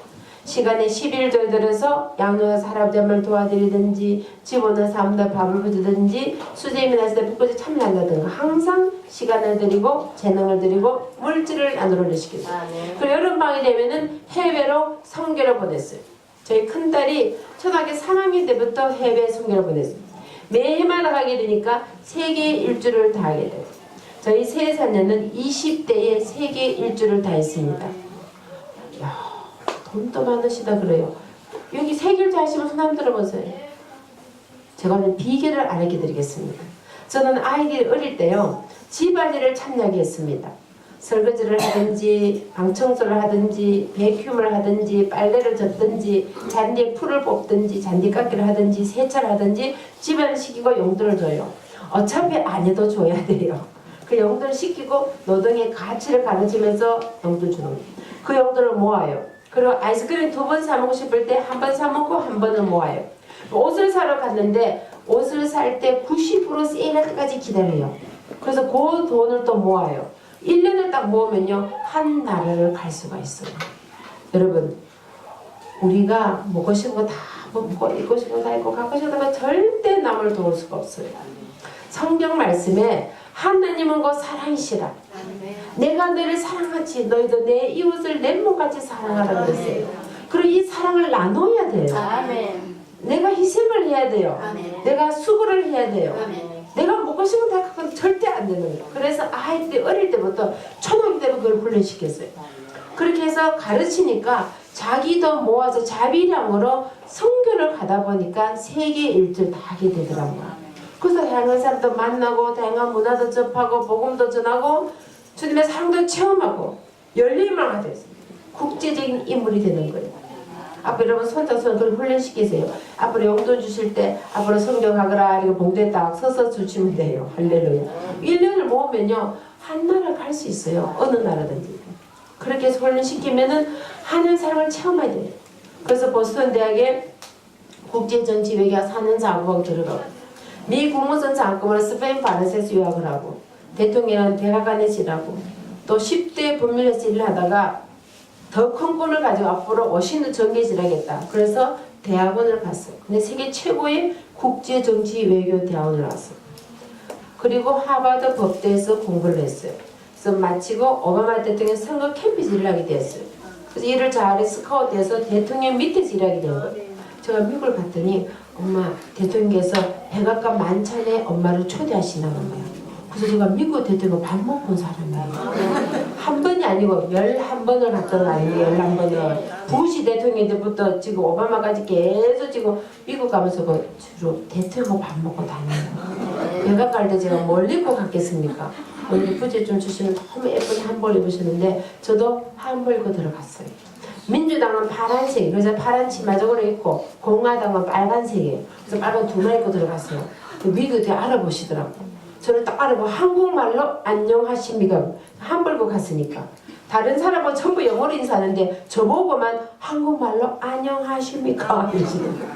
시간에 11조 들어서 양로사 할아버지를 도와드리든지 집 오는 사람들 밥을 부주든지 수제비 났을 때 붓고지 참여한다든가 항상 시간을 드리고 재능을 드리고 물질을 나누러 올려시켰어요. 그리고 여름방학이 되면은 해외로 선교를 보냈어요. 저희 큰딸이 초등학교 3학년 때부터 해외 선교를 보냈어요. 매해마다 가게 되니까 세계 일주를 다 하게 돼요. 저희 세 자녀는 20대에 세계 일주를 다 했습니다. 이야, 돈도 많으시다 그래요. 여기 세계 일주 하시면 손 한번 들어보세요. 제가 오늘 비결을 알려드리겠습니다. 저는 아이들이 어릴 때요. 집안일을 참여하게 했습니다. 설거지를 하든지 방청소를 하든지 베큐음을 하든지 빨래를 젓든지 잔디에 풀을 뽑든지 잔디 깎기를 하든지 세차를 하든지 집안을 시키고 용돈을 줘요. 어차피 안 해도 줘야 돼요. 그 용돈을 시키고 노동의 가치를 가르치면서 용돈 주는 거예요. 그 용돈을 모아요. 그리고 아이스크림 2번 사 먹고 싶을 때 한 번 사 먹고 한 번을 모아요. 옷을 사러 갔는데 옷을 살 때 90% 세일할 때까지 기다려요. 그래서 그 돈을 또 모아요. 1년을 딱 모으면요 한 나라를 갈 수가 있어요. 여러분 우리가 먹고 싶은 거 다 먹고 입고 싶은 거 다 입고 갖고 싶은 거 절대 남을 도울 수가 없어요. 성경 말씀에 하나님은 곧 사랑이시라. 내가 너를 사랑하지 너희도 내 이웃을 내 몸같이 사랑하라 그랬어요. 그리고 이 사랑을 나눠야 돼요. 내가 희생을 해야 돼요. 내가 수고를 해야 돼요. 내가 먹고 먹고 싶은 다 그건 절대 안 되는 거예요. 그래서 아이들이 어릴 때부터 초등학교 때부터 그걸 훈련시켰어요. 그렇게 해서 가르치니까 자기도 모아서 자비량으로 성교를 가다 보니까 세계 일주를 다 하게 되더라고요. 그래서 다양한 사람도 만나고 다양한 문화도 접하고 복음도 전하고 주님의 사랑도 체험하고 열림을 하게 됐어요. 국제적인 인물이 되는 거예요. 앞으로 여러분 손자손 그걸 훈련시키세요. 앞으로 용돈 주실 때 앞으로 성경하거라 이렇게 봉투에 딱 써서 주시면 돼요. 할렐루야. 1년을 모으면요 한 나라 갈 수 있어요. 어느 나라든지. 그렇게 해서 훈련시키면은 하늘 사랑을 체험해야 돼요. 그래서 보스턴 대학에 국제정치외교학 4년 장학금 들어가고 미 국무선 장학금으로 스페인 파리에서 유학을 하고 대통령은 백악관에서 일하고 또 10대 법률에서 일을 하다가 더 큰 꿈을 가지고 앞으로 워싱턴 전개질 하겠다. 그래서 대학원을 갔어요. 근데 세계 최고의 국제정치외교대학원을 나왔어요. 그리고 하버드 법대에서 공부를 했어요. 그래서 마치고 오바마 대통령 선거 캠프에서 일을 하게 됐어요. 그래서 일을 잘해 스카우트해서 대통령 밑에서 일하게 된 거예요. 제가 미국을 갔더니 엄마 대통령께서 백악관 만찬에 엄마를 초대하시나 봐요. 그래서 제가 미국 대통령 밥 먹고 온 사람이에요. 한 번이 아니고 11번을 갔던 거 아니에요. 11번을. 부시 대통령 때부터 지금 오바마까지 계속 지금 미국 가면서 주로 대통령 밥 먹고 다녀요. 백악관 갈 때 제가 뭘 입고 갔겠습니까? 오늘 부지 좀 주시면 너무 예쁜 한벌 입으셨는데 저도 한벌 입고 들어갔어요. 민주당은 파란색, 그래서 파란 치마 저거를 입고 공화당은 빨간색이에요. 그래서 빨간 두마 입고 들어갔어요. 미국에 알아보시더라고요. 저를 딱 알아보고 한국말로 안녕하십니까 한벌 입고 갔으니까 다른 사람은 전부 영어로 인사하는데 저보고만 한국말로 안녕하십니까 이러시더라고요.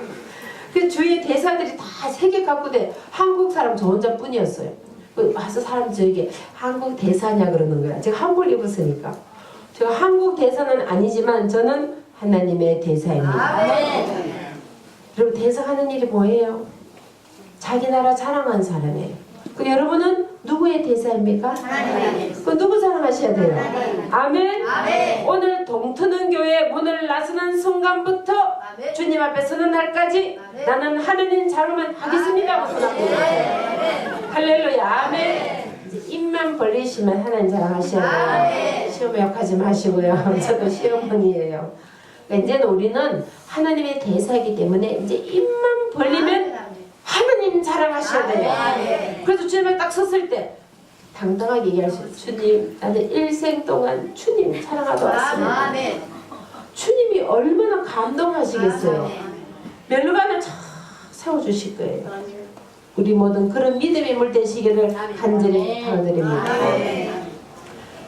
그 주위에 대사들이 다 세계 각국에 한국 사람 저 혼자뿐이었어요. 와서 사람 저에게 한국 대사냐 그러는 거야. 제가 한벌 입었으니까. 제가 한국 대사는 아니지만 저는 하나님의 대사입니다. 여러분 대사하는 일이 뭐예요? 자기 나라 자랑하는 사람이에요. 그 여러분은 누구의 대사입니까? 하나님. 그 누구 사랑하셔야 돼요? 아멘. 아멘. 오늘 동트는 교회 문을 나서는 순간부터 아멘. 주님 앞에 서는 날까지 아멘. 나는 하나님 자랑만 하겠습니다. 할렐루야. 아멘. 입만 벌리시면 하나님 자랑하셔야 돼요. 시험에 욕하지 마시고요. 저도 시어머니예요. 그러니까 이제는 우리는 하나님의 대사이기 때문에 이제 입만 벌리면 하나님 자랑하셔야 돼요. 그래서 주님을 딱 섰을 때 당당하게 얘기할 수 있어요. 주님, 나는 일생 동안 주님 사랑하다 왔습니다. 주님이 얼마나 감동하시겠어요. 멸관을 쫙 세워주실 거예요. 우리 모든 그런 믿음의 인물 되시기를 간절히 부탁드립니다.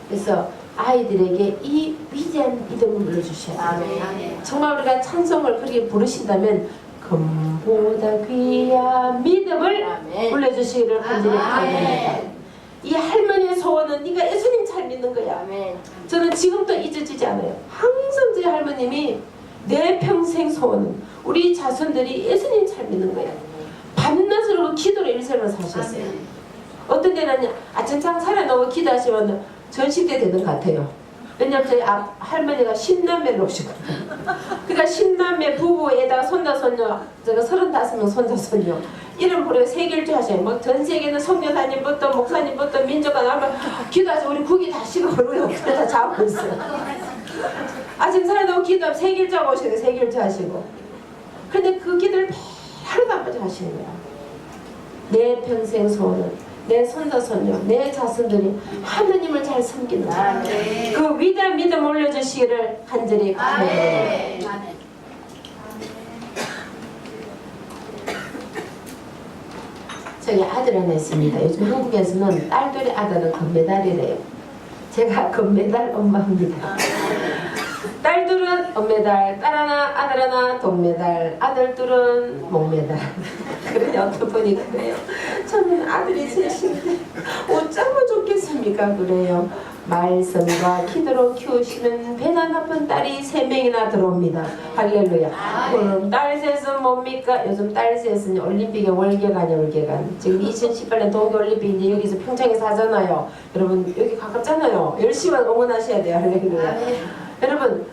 그래서 아이들에게 이 위대한 믿음을 물려주셔야 돼요. 정말 우리가 찬송을 그렇게 부르신다면 금보다 귀한 믿음을 물려주시기를 간절히 부탁드립니다. 이 할머니의 소원은 네가 예수님 잘 믿는 거야. 저는 지금도 잊어지지 않아요. 항상 제 할머님이 내 평생 소원은 우리 자손들이 예수님 잘 믿는 거야. 밤낮으로 기도로 일생을 사셨어요. 어떤 데는 아침상 살아나고 기도하시면 전시대 되는 것 같아요. 왜냐면 저희 할머니가 10남매를 오시거든요. 그러니까 10남매 부부에다가 손자 손녀 제가 35명 손자 손녀 이름 부르고 세계일주 하셔요. 뭐 전 세계는 선교사님부터 목사님부터 민족가 나면 기도하시고 우리 국이 다 식어버리고 그래 다 자고 있어요. 아침 살아나고 기도하면 세계일주 하고 오시고 세계일주 하시고 근데 그 기도를 하루도 안 빠져 하시는 거야. 내 평생 소원은 내 손자 손녀 내 자손들이 하느님을 잘 섬긴다. 그 위대한 믿음 올려주시기를 간절히 부탁드립니다. 저기 아들 하나 있습니다. 요즘 한국에서는 딸들이 아들은 금메달이래요. 제가 금메달 엄마입니다. 딸들은 은메달, 딸 하나, 아들 하나, 동메달, 아들들은 목메달. 그래요. 어떤 분이 그래요. 저는 아들이 셋인데 어쩌면 좋겠습니까? 그래요. 말씀과 기도로 키우시는 배나 나쁜 딸이 3명이나 들어옵니다. 할렐루야. 그럼 딸 셋은 뭡니까? 요즘 딸 셋은 올림픽에 월계관이 월계관. 지금 2018년 동계올림픽 이제 여기서 평창에서 하잖아요. 여러분 여기 가깝잖아요. 열심히 응원하셔야 돼요. 할렐루야. 여러분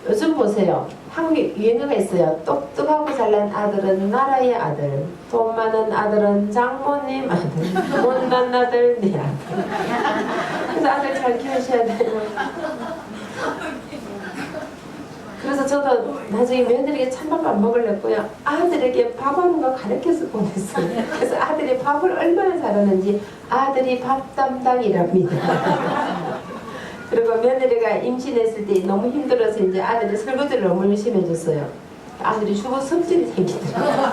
요즘 보세요. 한국에 유행어가 있어요. 똑똑하고 잘난 아들은 나라의 아들, 돈 많은 아들은 장모님 아들, 못난 아들 내 아들. 그래서 아들 잘 키우셔야 돼요. 그래서 저도 나중에 며느리에게 찬밥 안 먹으려고요. 아들에게 밥하는 거 가르쳐서 보냈어요. 그래서 아들이 밥을 얼마나 잘하는지 아들이 밥 담당이랍니다. 그리고 며느리가 임신했을 때 너무 힘들어서 이제 아들이 설거지를 너무 열심히 해줬어요. 아들이 죽어 성질이 생기더라고요.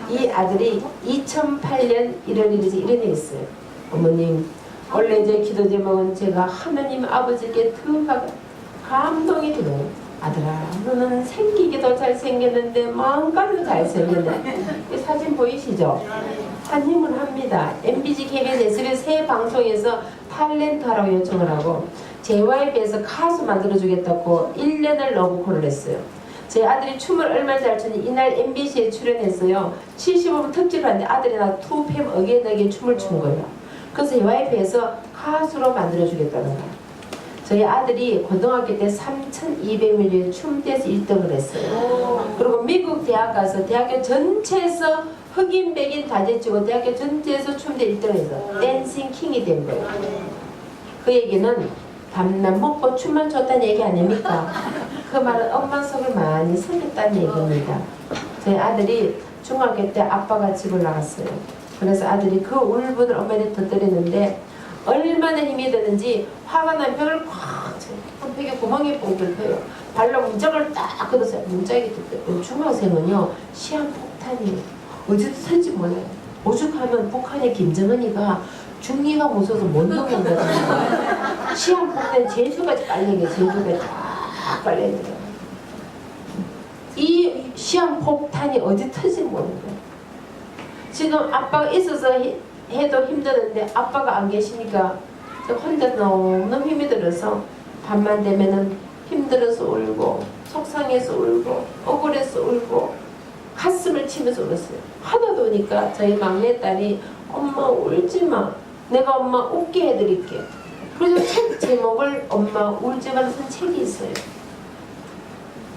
이 아들이 2008년 1월 1일에 이런 애 있어요. 어머님, 원래 제 기도 제목은 제가 하나님 아버지께 더 감동이 들어요. 아들아, 너는 생기기도 잘생겼는데 마음까지도 잘생겼네. 이 사진 보이시죠? 한 힘을 합니다. MBC, KBS, SBS 새 방송에서 탤런트 하라고 요청을 하고 JYP에서 가수 만들어주겠다고 1년을 러브콜을 했어요. 제 아들이 춤을 얼마나 잘 추니 이날 MBC에 출연했어요. 75분 특집을 하는데 아들이 나 투팸 어게인하게 춤을 춘 거예요. 그래서 JYP에서 가수로 만들어주겠다는 거예요. 저희 아들이 고등학교 때 3,200ml 춤대에서 1등을 했어요. 그리고 미국 대학 가서 대학교 전체에서 흑인 백인 다 제치고 대학교 전체에서 춤대 1등을 해서 댄싱 킹이 된 거예요. 그 얘기는 밤낮 먹고 춤만 췄다는 얘기 아닙니까? 그 말은 엄마 속을 많이 설렜다는 얘기입니다. 저희 아들이 중학교 때 아빠가 집을 나갔어요. 그래서 아들이 그 울분을 엄마한테 터뜨리는데 얼마나 힘이 드는지 화가 난 벽을 꽉 쳐요. 벽에 구멍이 뽕 뚫혀요. 발로 문짝을 딱 걷어서 문짝이 뚫려요. 중학생은요 시한폭탄이에요. 어디서든지 몰라요. 오죽하면 북한의 김정은이가 중기가 무서워서 못 넘는 거잖아요. 시한폭탄 제주까지 깔린 게 제주까지 다 깔려있는 거예요. 이 시한폭탄이 어디 터질지 모르는 거예요. 지금 아빠가 있어서 해도 힘드는데 아빠가 안 계시니까 혼자 너무 힘이 들어서 밤만 되면은 힘들어서 울고 속상해서 울고 억울해서 울고 가슴을 치면서 울었어요. 하다 보니까 저희 막내딸이 엄마 울지마, 내가 엄마 웃게 해드릴게. 그래서 책 제목을 엄마 울지마로 쓴 책이 있어요.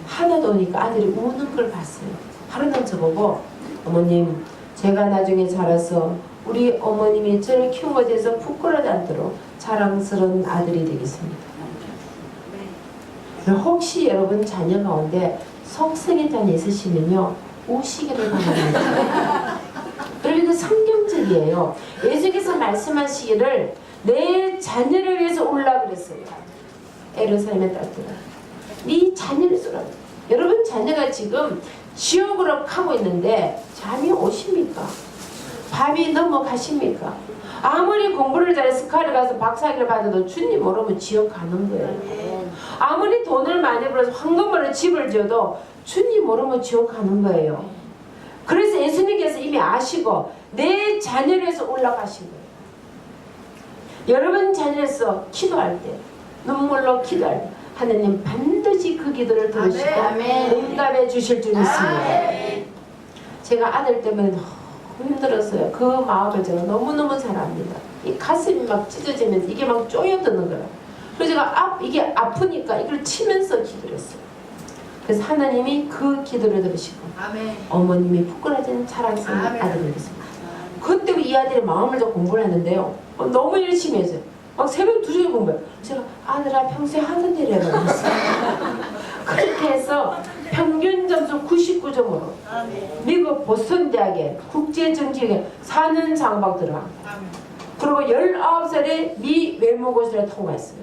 하다 보니까 아들이 우는 걸 봤어요. 하루는 저보고 어머님, 제가 나중에 자라서 우리 어머님이 저를 키운 것에 대해서 부끄러워하지 않도록 자랑스러운 아들이 되겠습니다. 혹시 여러분 자녀 가운데 속생인 자녀 있으시면요 우시기를 바랍니다. 여러분 성경적이에요. 예수께서 말씀하시기를 내 자녀를 위해서 울라 그랬어요. 예루살렘의 딸들아, 네 자녀를 쏘라. 여러분 자녀가 지금 지옥으로 가고 있는데 잠이 오십니까? 밤이 넘어가십니까? 아무리 공부를 잘해서 스카를 가서 박사학위를 받아도 주님 모르면 지옥 가는 거예요. 아무리 돈을 많이 벌어서 황금으로 집을 지어도 주님 모르면 지옥 가는 거예요. 그래서 예수님께서 이미 아시고 내 자녀를 위해서 올라가신 거예요. 여러분 자녀에서 기도할 때 눈물로 기도할 때 하나님 반드시 그 기도를 들으시고 응답해 주실 줄 믿습니다. 제가 아들 때문에 너무 힘들었어요. 그 마음을 제가 너무너무 잘 압니다. 이 가슴이 막 찢어지면서 이게 막 쪼여드는 거예요. 그래서 제가 이게 아프니까 이걸 치면서 기도를 했어요. 그래서 하나님이 그 기도를 들으시고 어머님이 부끄러진 자랑스러운 아들이 됐습니다. 그때 이 아들의 마음을 좀 공부를 했는데요. 너무 열심히 했어요. 막 새벽 2시에 공부해요. 제가 아들아 평소에 하던 대로 해봐 그랬어요. 그렇게 해서 평균 점수 99점으로 미국 보스턴 대학에 국제정치학에 4년 장박 들어갑니다. 그리고 19살에 미 외무고시를 통과했어요.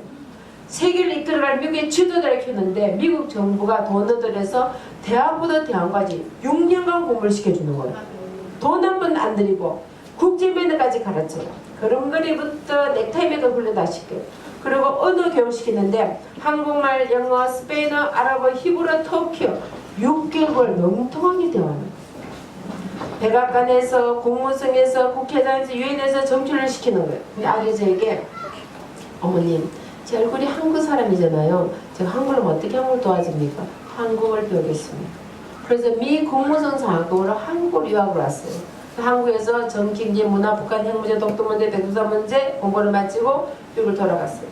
세계를 이끌어갈 미국의 지도자를 키우는데 미국 정부가 돈을 들여서 대학부터 대학까지 6년간 공부를 시켜주는 거예요. 돈 한 번 안 들이고 국제면허까지 가르쳐요. 걸음걸이부터 넥타이 매듭 훈련도 시켜요. 그리고 언어 교육 시키는데 한국말, 영어, 스페인어, 아랍어, 히브리, 터키어 6개월 명통하게 대화합니다. 백악관에서, 국무성에서, 국회의장에서, 유엔에서 정치를 시키는 거예요. 근데 아들이 저에게 어머님, 제 얼굴이 한국 사람이잖아요. 제가 한국을 어떻게 한국을 도와줍니까? 한국을 배우겠습니다. 그래서 미 국무성 장학금으로 한국을 유학을 왔어요. 한국에서 정경제, 문화, 북한 핵 문제, 독도 문제, 대두사 문제 공부를 마치고 미국을 돌아갔어요.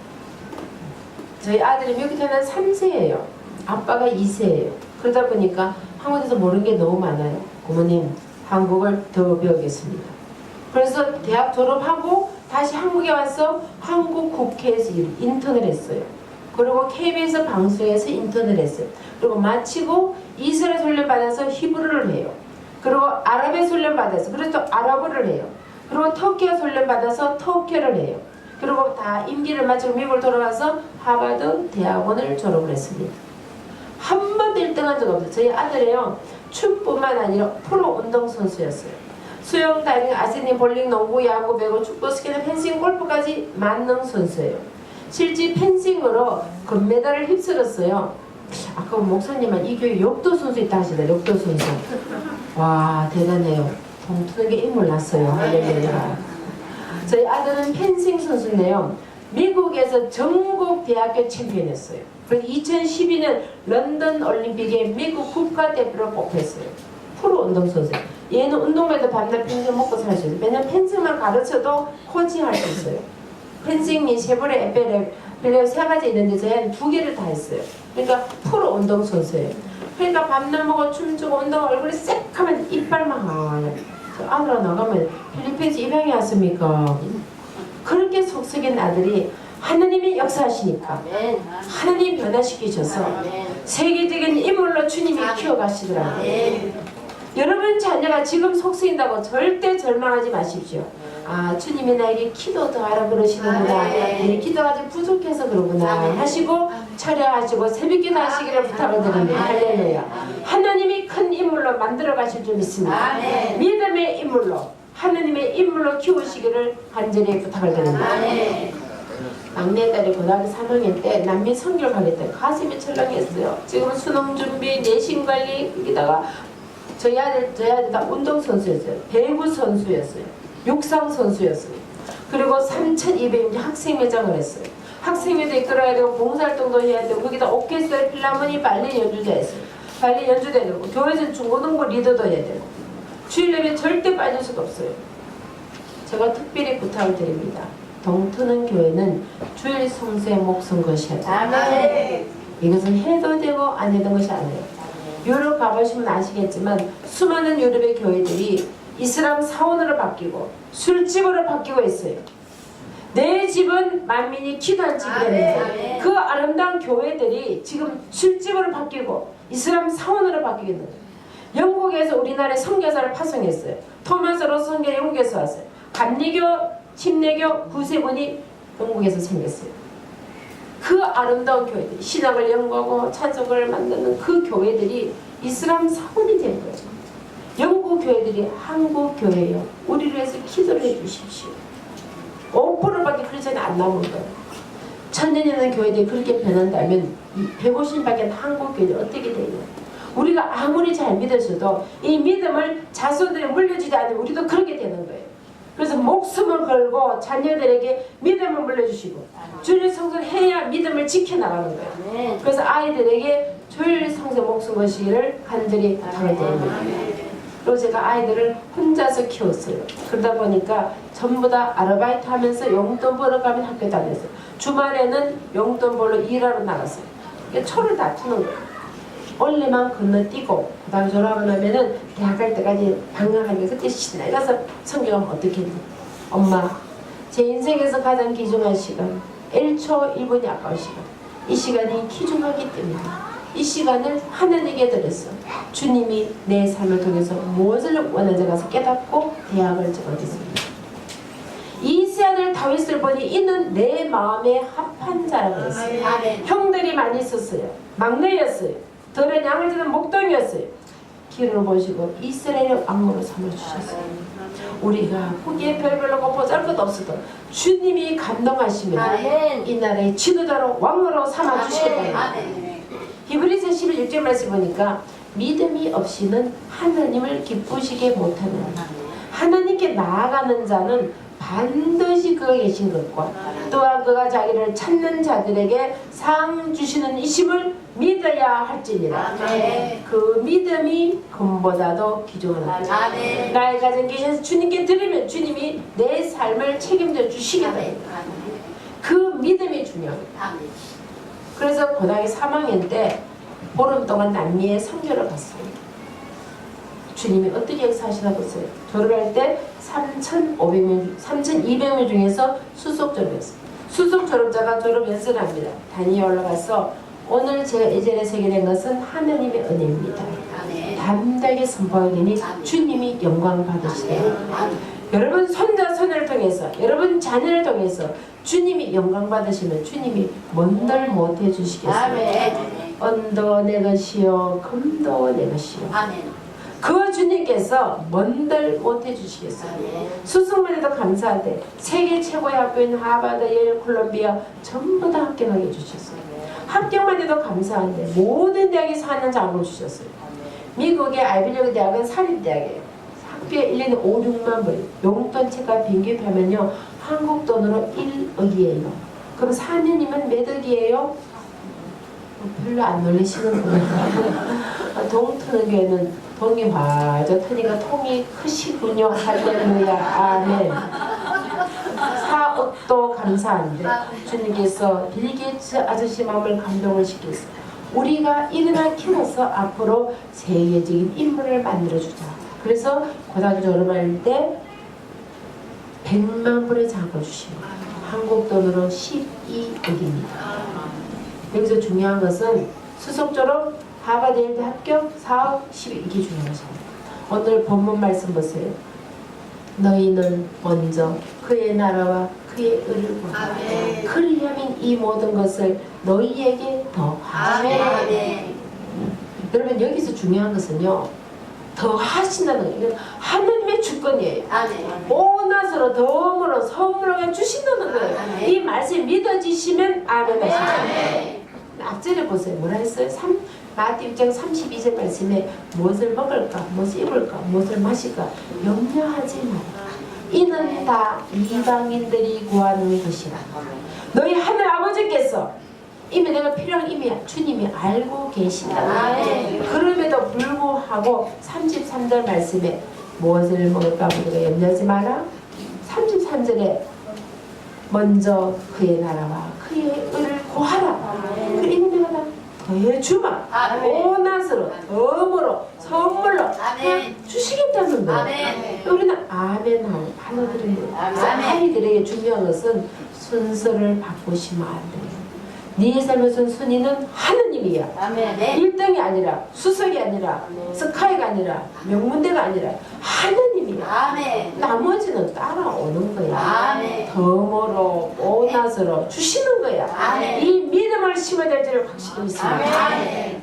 저희 아들이 미국에 태어난 3세예요. 아빠가 2세예요. 그러다 보니까 한국에서 모르는 게 너무 많아요. 부모님, 한국을 더 배우겠습니다. 그래서 대학 졸업하고 다시 한국에 와서 한국 국회에서 인턴을 했어요. 그리고 KBS 방송에서 인턴을 했어요. 그리고 마치고 이스라엘 훈련 받아서 히브리를 해요. 그리고 아랍에 훈련 받아서 그래서 또 아랍어를 해요. 그리고 터키에 훈련 받아서 터키어를 해요. 그리고 다 임기를 마치고 미국을 돌아가서 하버드 대학원을 졸업을 했습니다. 한 번도 1등한 적 없어요. 저희 아들이요, 춤뿐만 아니라 프로 운동선수였어요. 수영, 다이빙, 아시니, 볼링, 농구, 야구, 배구, 축구, 스케이트, 펜싱, 골프까지 만능 선수예요. 실제 펜싱으로 금메달을 휩쓸었어요. 아까 목사님은 이 교회 역도 선수 있다 하시더라고요. 역도 선수. 와, 대단해요. 동투는 게 인물 났어요. 할렐루야. 저희 아들은 펜싱 선수인데요. 미국에서 전국 대학교 챔피언이었어요. 그래서 2012년 런던 올림픽에 미국 국가대표로 뽑혔어요. 프로 운동선수예요. 얘는 운동에도 밤낮 평생 먹고 살 수 있어요. 왜냐면 펜싱만 가르쳐도 코치할 수 있어요. 펜싱이 쉐보레, 에페레 세 가지 있는데 저희는 2개를 다 했어요. 그러니까 프로 운동선수예요. 그러니까 밤낮 먹어 춤추고 운동 얼굴이 쎄하면 이빨만 하얘요. 저 아들하고 나가면 필리핀에서 입양이 왔습니까? 그렇게 속썩인 아들이 하나님이 역사하시니까 하나님이 변화시키셔서 세계적인 인물로 주님이 키워가시더라고요. 여러분 자녀가 지금 속쓰인다고 절대 절망하지 마십시오. 아, 주님이 나에게 기도 더 하라 그러시는구나. 내 기도가 아직 부족해서 그러구나 하시고 철야하시고 새벽기도 하시기를 부탁을 드립니다. 할렐루야. 하나님이 큰 인물로 만들어 가실 줄 믿습니다. 믿음의 인물로, 하나님의 인물로 키우시기를 간절히 부탁을 드립니다. 막내 딸이 고등학교 3학년 때 남미 선교를 가겠다. 가슴이 철렁했어요. 지금은 수능 준비, 내신 관리, 여기다가 저희 아들 다 운동선수였어요. 배구 선수였어요. 육상 선수였어요. 그리고 3,200명 학생회장을 했어요. 학생회도 이끌어야 되고 봉사활동도 해야 되고 거기다 오케스트라, 필라모니, 발레 연주자 했어요. 발레 연주도 해야 되고 교회에서 중고등부 리더도 해야 되고 주일 예배 절대 빠질 수가 없어요. 제가 특별히 부탁을 드립니다. 동트는 교회는 주일 성수의 목숨 것이야 돼요. 이것은 해도 되고 안 해도 것이 아니에요. 유럽 가보시면 아시겠지만 수많은 유럽의 교회들이 이슬람 사원으로 바뀌고 술집으로 바뀌고 있어요. 내 집은 만민이 기도한 집이라면서 그 아름다운 교회들이 지금 술집으로 바뀌고 이슬람 사원으로 바뀌게 된 거예요. 영국에서 우리나라에 선교사를 파송했어요. 토마스 로스 선교 영국에서 왔어요. 감리교, 침례교, 구세군이 영국에서 생겼어요. 그 아름다운 교회들이 신학을 연구하고 찬송을 만드는 그 교회들이 이슬람 사원이 된 거예요. 영국 교회들이 한국 교회요. 우리를 위해서 기도를 해주십시오. 5%밖에 크리스천이 안 남은 거예요. 천년이 는 교회들이 그렇게 변한다면 150밖에 한국 교회들이 어떻게 되냐. 우리가 아무리 잘 믿었어도 이 믿음을 자손들이 물려주지 않으면 우리도 그렇게 되는 거예요. 그래서 목숨을 걸고 자녀들에게 믿음을 물려주시고 주일 성수를 해야 믿음을 지켜나가는 거예요. 그래서 아이들에게 주일 성수 목숨 것이기를 간절히 부탁을 드립니다. 그리고 제가 아이들을 혼자서 키웠어요. 그러다 보니까 전부 다 아르바이트 하면서 용돈 벌어 가면 학교 다녔어요. 주말에는 용돈 벌러 일하러 나갔어요. 초를 다투는 거예요. 원래만 건너뛰고 그다음 졸업하고 나면은 대학 갈 때까지 방황하니까 그때 신나게 가서 성경하면 어떻겠니? 엄마, 제 인생에서 가장 귀중한 시간 1초 1분이 아까운 시간. 이 시간이 귀중하기 때문에 이 시간을 하나님께 드렸어. 주님이 내 삶을 통해서 무엇을 원하는지 가서 깨닫고 대학을 적어드습니다. 이세 아들 다윗을 보니 이는 내 마음에 합한 자라고 했어요. 형들이 많이 있었어요. 막내였어요. 덜은 양을 지는 목동이었어요. 길을 보시고 이스라엘의 왕으로 삼아주셨어요. 우리가 보기에 별별로 보잘것 없어도 주님이 감동하시면 이 나라의 지도자로 왕으로 삼아주시겠다. 히브리서 11절 말씀 보니까 믿음이 없이는 하나님을 기쁘시게 못하는 하나님께 나아가는 자는 반드시 그가 계신 것과 또한 그가 자기를 찾는 자들에게 상 주시는 이심을 믿어야 할지니라. 그 믿음이 금보다도 귀중하다. 나의 가정 계셔서 주님께 드리면 주님이 내 삶을 책임져 주시겠다. 그 믿음이 중요합니다. 그래서 고등학교 3학년 때 보름 동안 남미에 선교를 갔습니다. 주님이 어떻게 역사하시나 보세요. 졸업할 때 3,200명 중에서 수석 졸업했어요. 수석 졸업자가 졸업 연설을 합니다. 단위에 올라가서 오늘 제가 예전에 소개된 것은 하나님의 은혜입니다. 담대하게 선포하기니 주님이 영광 받으시되 여러분 손자 손을 통해서 여러분 자녀를 통해서 주님이 영광 받으시면 주님이 뭔들 못해 주시겠어요. 언도 내 것이요 금도 내 것이요. 그 주님께서 뭔들 못해 주시겠어요. 수석만 해도 감사한데 세계 최고의 학교인 하버드, 예일, 콜롬비아 전부 다 합격하게 해주셨어요. 합격만 해도 감사한데 모든 대학에서 하는 장을 주셨어요. 미국의 아이비리그 대학은 사립대학이에요. 학비에 1년에 5, 6만 불. 용돈체가 빈집하면요 한국 돈으로 1억이에요. 그럼 4년이면 몇 억이에요? 별로 안 놀리시는구나. 동 트는 교회는 동이 활짝 트니까 통이 크시군요. 할렐루야. 아멘. 4억도 감사한데 주님께서 빌 게이츠 아저씨 마음을 감동을 시켰어요. 우리가 일어나 키워서 앞으로 세계적인 인물을 만들어주자. 그래서 고등학교 졸업할 때 100만 불의 장을 주시고 한국 돈으로 12억입니다. 여기서 중요한 것은 수석 졸업, 하버드 예일대 합격, 4억, 12 이게 중요한 것입니다. 오늘 본문 말씀 보세요. 너희는 먼저 그의 나라와 그의 의를 구하라. 그리하면 이 모든 것을 너희에게 더하시리라. 여러분 여기서 중요한 것은요. 더 하신다는 거예요. 하나님의 주권이에요. 오나서로 덤으로 선물로 주신다는 거예요. 이 말씀이 믿어지시면 아멘 하시죠. 앞절에 보세요. 뭐라 했어요? 마태 6장 32절 말씀에 무엇을 먹을까, 무엇을 입을까, 무엇을 마실까 염려하지 마라. 이는 다 이방인들이 구하는 것이라. 너희 하늘 아버지께서 이미 내가 필요한 이미 주님이 알고 계신다. 그럼에도 불구하고 33절 말씀에 무엇을 먹을까 우리가 염려하지 마라. 33절에 먼저 그의 나라와 그의 의를 구하라. 그 이는 내가 더해주마. 오나스로 덤으로 선물로 주시겠다는 거예요. 우리는 아멘하고 받아들이는 거예요. 그래서 아이들에게 중요한 것은 순서를 바꾸시면 안 돼요. 네 삶에서는 순위는 하느님이야. 1등이 아니라 수석이 아니라 스카이가 아니라 명문대가 아니라 하느님이야. 나머지는 따라오는 거야. 덤으로 오나서로 주시는 거야. 이 믿음을 심어야 될 줄을 확실히 믿습니다.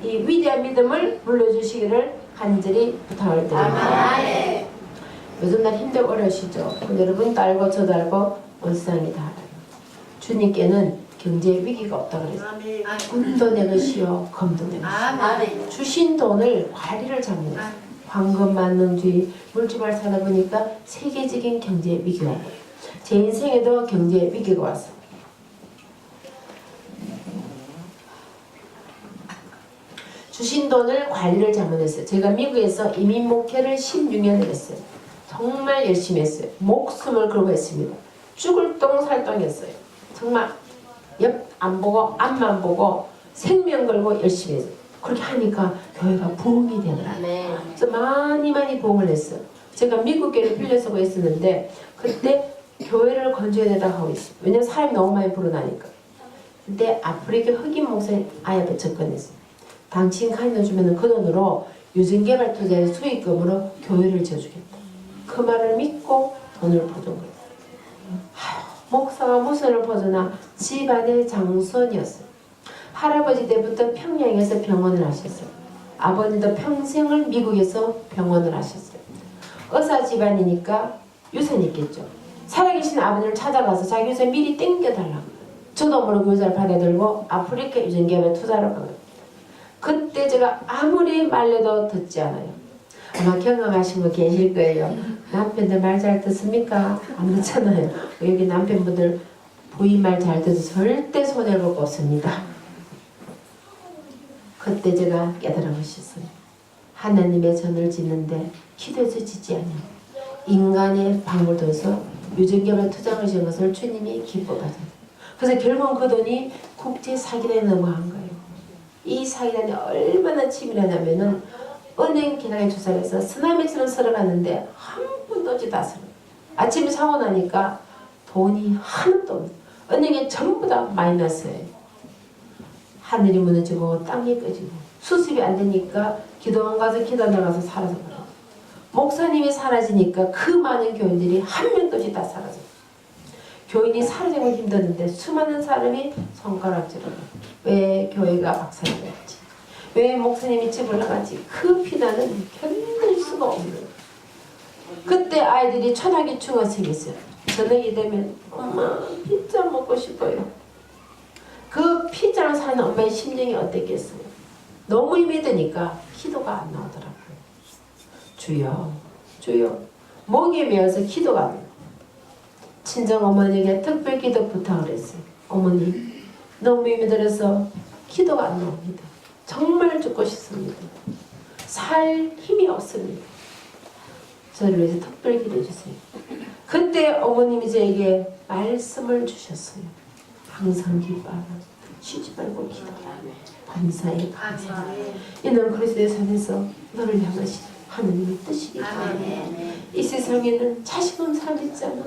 이 위대한 믿음을 물려주시기를 간절히 부탁을 드립니다. 요즘 날 힘들고 어려우시죠? 여러분 딸고 저도 알고 온 세상이 다 알아요. 주님께는 경제 위기가 없다 그랬어요. 금도 내 것이요 금도 내 것이요. 주신 돈을 관리를 잡는 거예요. 황금 만능주의 물주말 사다 보니까 세계적인 경제 위기가 와요. 제 인생에도 경제 위기가 왔어요. 주신 돈을 관리를 잘못했어요. 제가 미국에서 이민 목회를 16년을 했어요. 정말 열심히 했어요. 목숨을 걸고 했습니다. 죽을 똥 살 똥했어요. 정말 옆 안 보고 앞만 보고 생명 걸고 열심히 했어요. 그렇게 하니까 교회가 부흥이 되더라고요. 그래서 많이 부흥을 했어요. 제가 미국 교회를 빌려서고 있었는데 그때 교회를 건져야 된다고 하고 있어요. 왜냐면 사람이 너무 많이 불어나니까. 근데 아프리카 흑인 목사님 아야베 접근했어요. 당신 카이너 주면은 그 돈으로 유전개발 투자의 수익금으로 교회를 지어주겠다. 그 말을 믿고 돈을 퍼준 거예요. 목사가 무엇을 퍼주나 집안의 장손이었어요. 할아버지 때부터 평양에서 병원을 하셨어요. 아버님도 평생을 미국에서 병원을 하셨어요. 의사 집안이니까 유산이 있겠죠. 살아계신 아버님을 찾아가서 자기 유산 미리 땡겨달라고. 저도 모르고 유산을 받아들고 아프리카 유전개발 투자를 한 거예요. 그때 제가 아무리 말려도 듣지 않아요. 아마 경험하신 분 계실 거예요. 남편들 말 잘 듣습니까? 안 듣잖아요. 여기 남편분들 부인 말 잘 듣어서 절대 손해를 볼 거 없습니다. 그때 제가 깨달은 것이 있어요. 하나님의 전을 짓는데 기도해서 짓지 않아요. 인간의 방을 통해서 유전개발 투자를 지은 것을 주님이 기뻐하잖아요. 그래서 결국은 그 돈이 국제 사기단에 넘어간 거예요. 이 사기단이 얼마나 치밀하냐면은 은행 계좌에 조사해서 쓰나미처럼 쓸어갔는데 한 푼도 없이 다 쓸어. 아침에 사고 나니까 돈이 하나도 없어. 은행에 전부 다 마이너스예요. 하늘이 무너지고 땅이 꺼지고 수습이 안 되니까 기도원 가서 기도 나가서 사라져버려. 목사님이 사라지니까 그 많은 교인들이 한 명도 없이 다 사라져. 교인이 사라지면 힘드는데 수많은 사람이 손가락질을 해. 왜 교회가 박살났지? 왜 목사님이 집을 나갔지? 그 비난은 견딜 수가 없는 거예요. 그때 아이들이 초등학교 중학생이었어요. 저녁이 되면 엄마 피자 먹고 싶어요. 그 피자를 사는 엄마의 심정이 어땠겠어요? 너무 힘이 드니까 기도가 안 나오더라고요. 주여 주여 목이 메어서 기도가 안 나와요. 친정어머니에게 특별 기도 부탁을 했어요. 어머니 너무 힘이 들어서 기도가 안 나옵니다. 정말 죽고 싶습니다. 살 힘이 없습니다. 저를 위해서 특별 기도해 주세요. 그때 어머님이 저에게 말씀을 주셨어요. 항상 기뻐하라. 쉬지 말고 기도하라. 범사에 감사하라. 이는 그리스도의 산에서 너를 향하신 하느님의 뜻이기도 하네. 이 세상에는 자식 없는 사람 있잖아.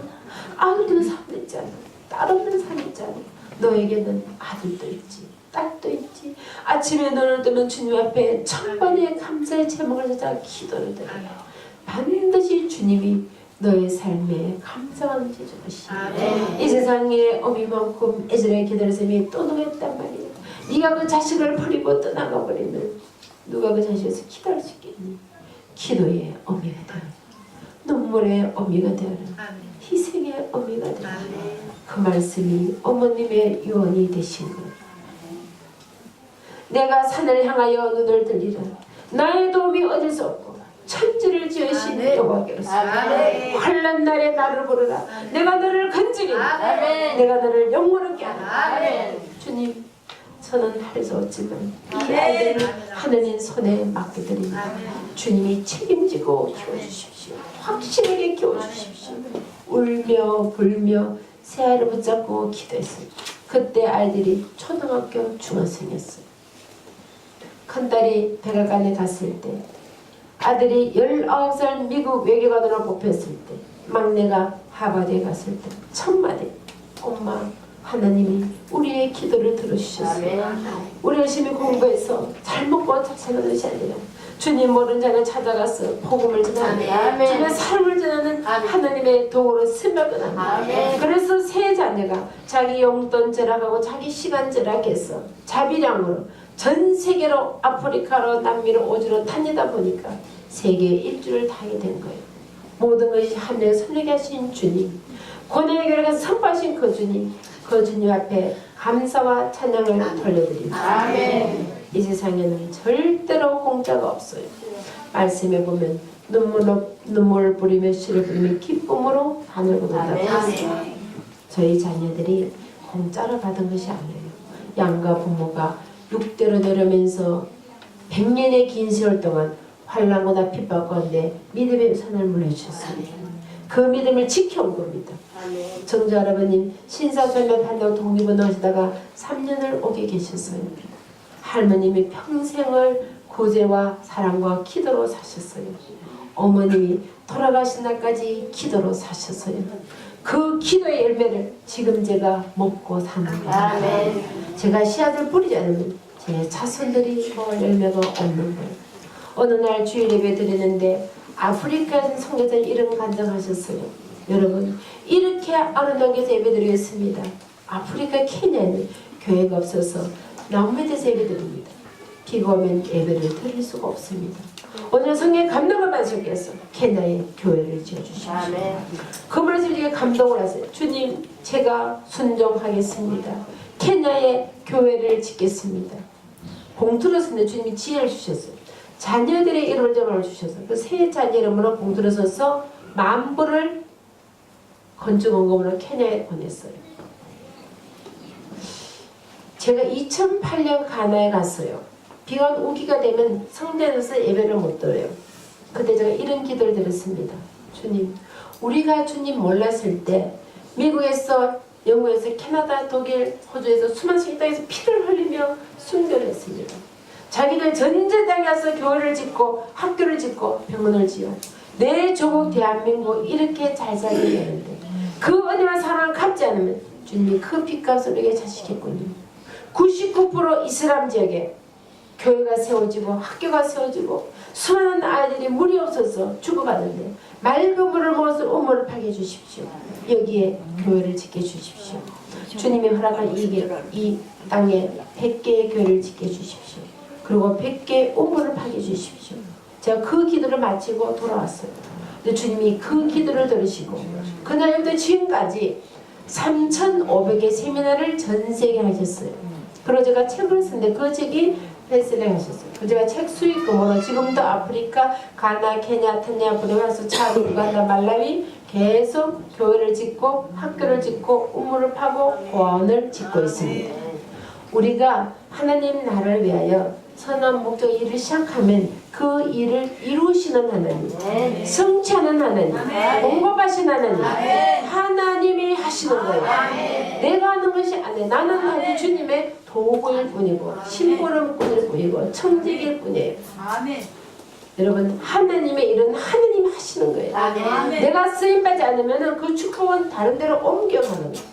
아들 없는 사람 있잖아. 딸 없는 사람 있잖아. 너에게는 아들도 있지. 딸도 있지. 아침에 눈을 뜨면 주님 앞에 천번의 감사의 제목을 찾아 기도를 드려요. 반드시 주님이 너의 삶에 감사함을 줄 것이야. 이 세상에 어미만큼 애절하게 기다릴 사람이 또 누가 있단 말이야. 네가 그 자식을 버리고 떠나가 버리면 누가 그 자식에서 기다릴 수 있겠니? 기도의 어미가 되어라. 눈물의 어미가 되어라. 희생의 어미가 되어라. 그 말씀이 어머님의 유언이 되신 것. 내가 산을 향하여 눈을 들리라. 나의 도움이 얻을 수 없고 천지를 지으신 여호와께로서 환난 날에 나를 부르라. 내가 너를 건지리라. 내가 너를 영원하게 하리라. 주님, 저는 할 수 없지만 이 아이들을 하느님 손에 맡겨드립니다. 주님이 책임지고 키워주십시오. 확실하게 키워주십시오. 울며 불며 새 아이를 붙잡고 기도했어요. 그때 아이들이 초등학교 중학생이었어요. 큰딸이 백악관에 갔을 때, 아들이 19살 미국 외교관으로 뽑혔을 때, 막내가 하버드에 갔을 때 첫마디, 엄마 하나님이 우리의 기도를 들어주셨어요. 우리 열심히 공부해서 잘 먹고 잘 사는 것이 아니라 주님 모르는 자를 찾아가서 복음을 전하는 주님의 삶을 전하는 하나님의 도구로 쓰임받거나 합니다. 그래서 세 자녀가 자기 용돈 절약하고 자기 시간 절약해서 자비량으로 전 세계로 아프리카로 남미로 오주로 다니다 보니까 세계 일주를 다 하게 된 거예요. 모든 것이 하늘에 설레게 하신 주님, 고난의 결과가 선포하신 그 주님, 그 주님 앞에 감사와 찬양을 돌려드립니다. 이 세상에는 절대로 공짜가 없어요. 말씀에 보면 눈물을 뿌리며 씨를 뿌리며 기쁨으로 하늘고 논다. 저희 자녀들이 공짜로 받은 것이 아니에요. 양가 부모가 6대로 내려면서 100년의 긴 세월 동안 환난보다 핍박하는데 믿음의 선을 물려주셨어요. 그 믿음을 지켜온 겁니다. 정주 할아버님 신사철면 판다고 독립운동 하시다가 3년을 오게 계셨어요. 할머님이 평생을 구제와 사랑과 기도로 사셨어요. 어머님이 돌아가신 날까지 기도로 사셨어요. 그 기도의 열매를 지금 제가 먹고 사는 거예요. 제가 씨앗을 뿌리지 않으면 제 자손들이 먹을 열매가 없는 거예요. 어느 날 주일 예배 드리는데 아프리카 선교사님 이런 간증하셨어요. 여러분, 이렇게 아름다운 곳에서 예배 드리겠습니다. 아프리카 케냐에는 교회가 없어서 나무밑에서 예배 드립니다. 비가 오면 예배를 드릴 수가 없습니다. 오늘 성령의 감동을 받으셨겠어. 케냐에 교회를 지어주십시오. 그 말씀에 제가 감동을 하세요. 주님, 제가 순종하겠습니다. 케냐에 교회를 짓겠습니다. 봉투를 쓰는데 주님이 지혜를 주셨어요. 자녀들의 이름을 정말 주셔서 그 세 자녀 이름으로 봉투를 써서 10,000불을 건축원금으로 케냐에 보냈어요. 제가 2008년 가나에 갔어요. 비가 오기가 되면 성전에서 예배를 못 드려요. 그때 제가 이런 기도를 드렸습니다. 주님, 우리가 주님 몰랐을 때 미국에서 영국에서 캐나다, 독일, 호주에서 수많은 땅에서 피를 흘리며 순교를 했습니다. 자기들 전쟁장에 가서 교회를 짓고 학교를 짓고 병원을 지어 내 조국 대한민국 이렇게 잘 살게 되는데 그 은혜와 사랑을 갚지 않으면 주님이 그 핏값을 우리에게 자식했군요. 99% 이슬람 지역에 교회가 세워지고 학교가 세워지고 수많은 아이들이 물이 없어서 죽어가는데 맑은 물을 먹어서 우물을 파게 해주십시오. 여기에 교회를 짓게 해주십시오. 주님이 허락한 이 땅에 100개의 교회를 짓게 해주십시오. 그리고 100개의 우물을 파게 해주십시오. 제가 그 기도를 마치고 돌아왔어요. 근데 주님이 그 기도를 들으시고 그날부터 지금까지 3,500개 세미나를 전 세계에 하셨어요. 그리고 제가 책을 쓴데 그 책이 베스트셀러 하셨어요. 제가 책 수익금으로 지금도 아프리카, 가나, 케냐, 탄자니아, 부르마스, 차드, 우간다, 말라위 계속 교회를 짓고 학교를 짓고 우물을 파고 보안을 짓고 있습니다. 우리가 하나님 나라를 위하여 선한 목적 일을 시작하면 그 일을 이루시는 하나님, 성취하는 하나님, 공급하신 하나님, 하나님이 하시는 거예요. 내가 하는 것이 아니에요. 나는 하나님 주님의 도구일 뿐이고 심부름꾼일 뿐이고 청직일 뿐이에요. 여러분 하나님의 일은 하나님이 하시는 거예요. 내가 쓰임받지 않으면 그 축복은 다른 데로 옮겨가는 거예요.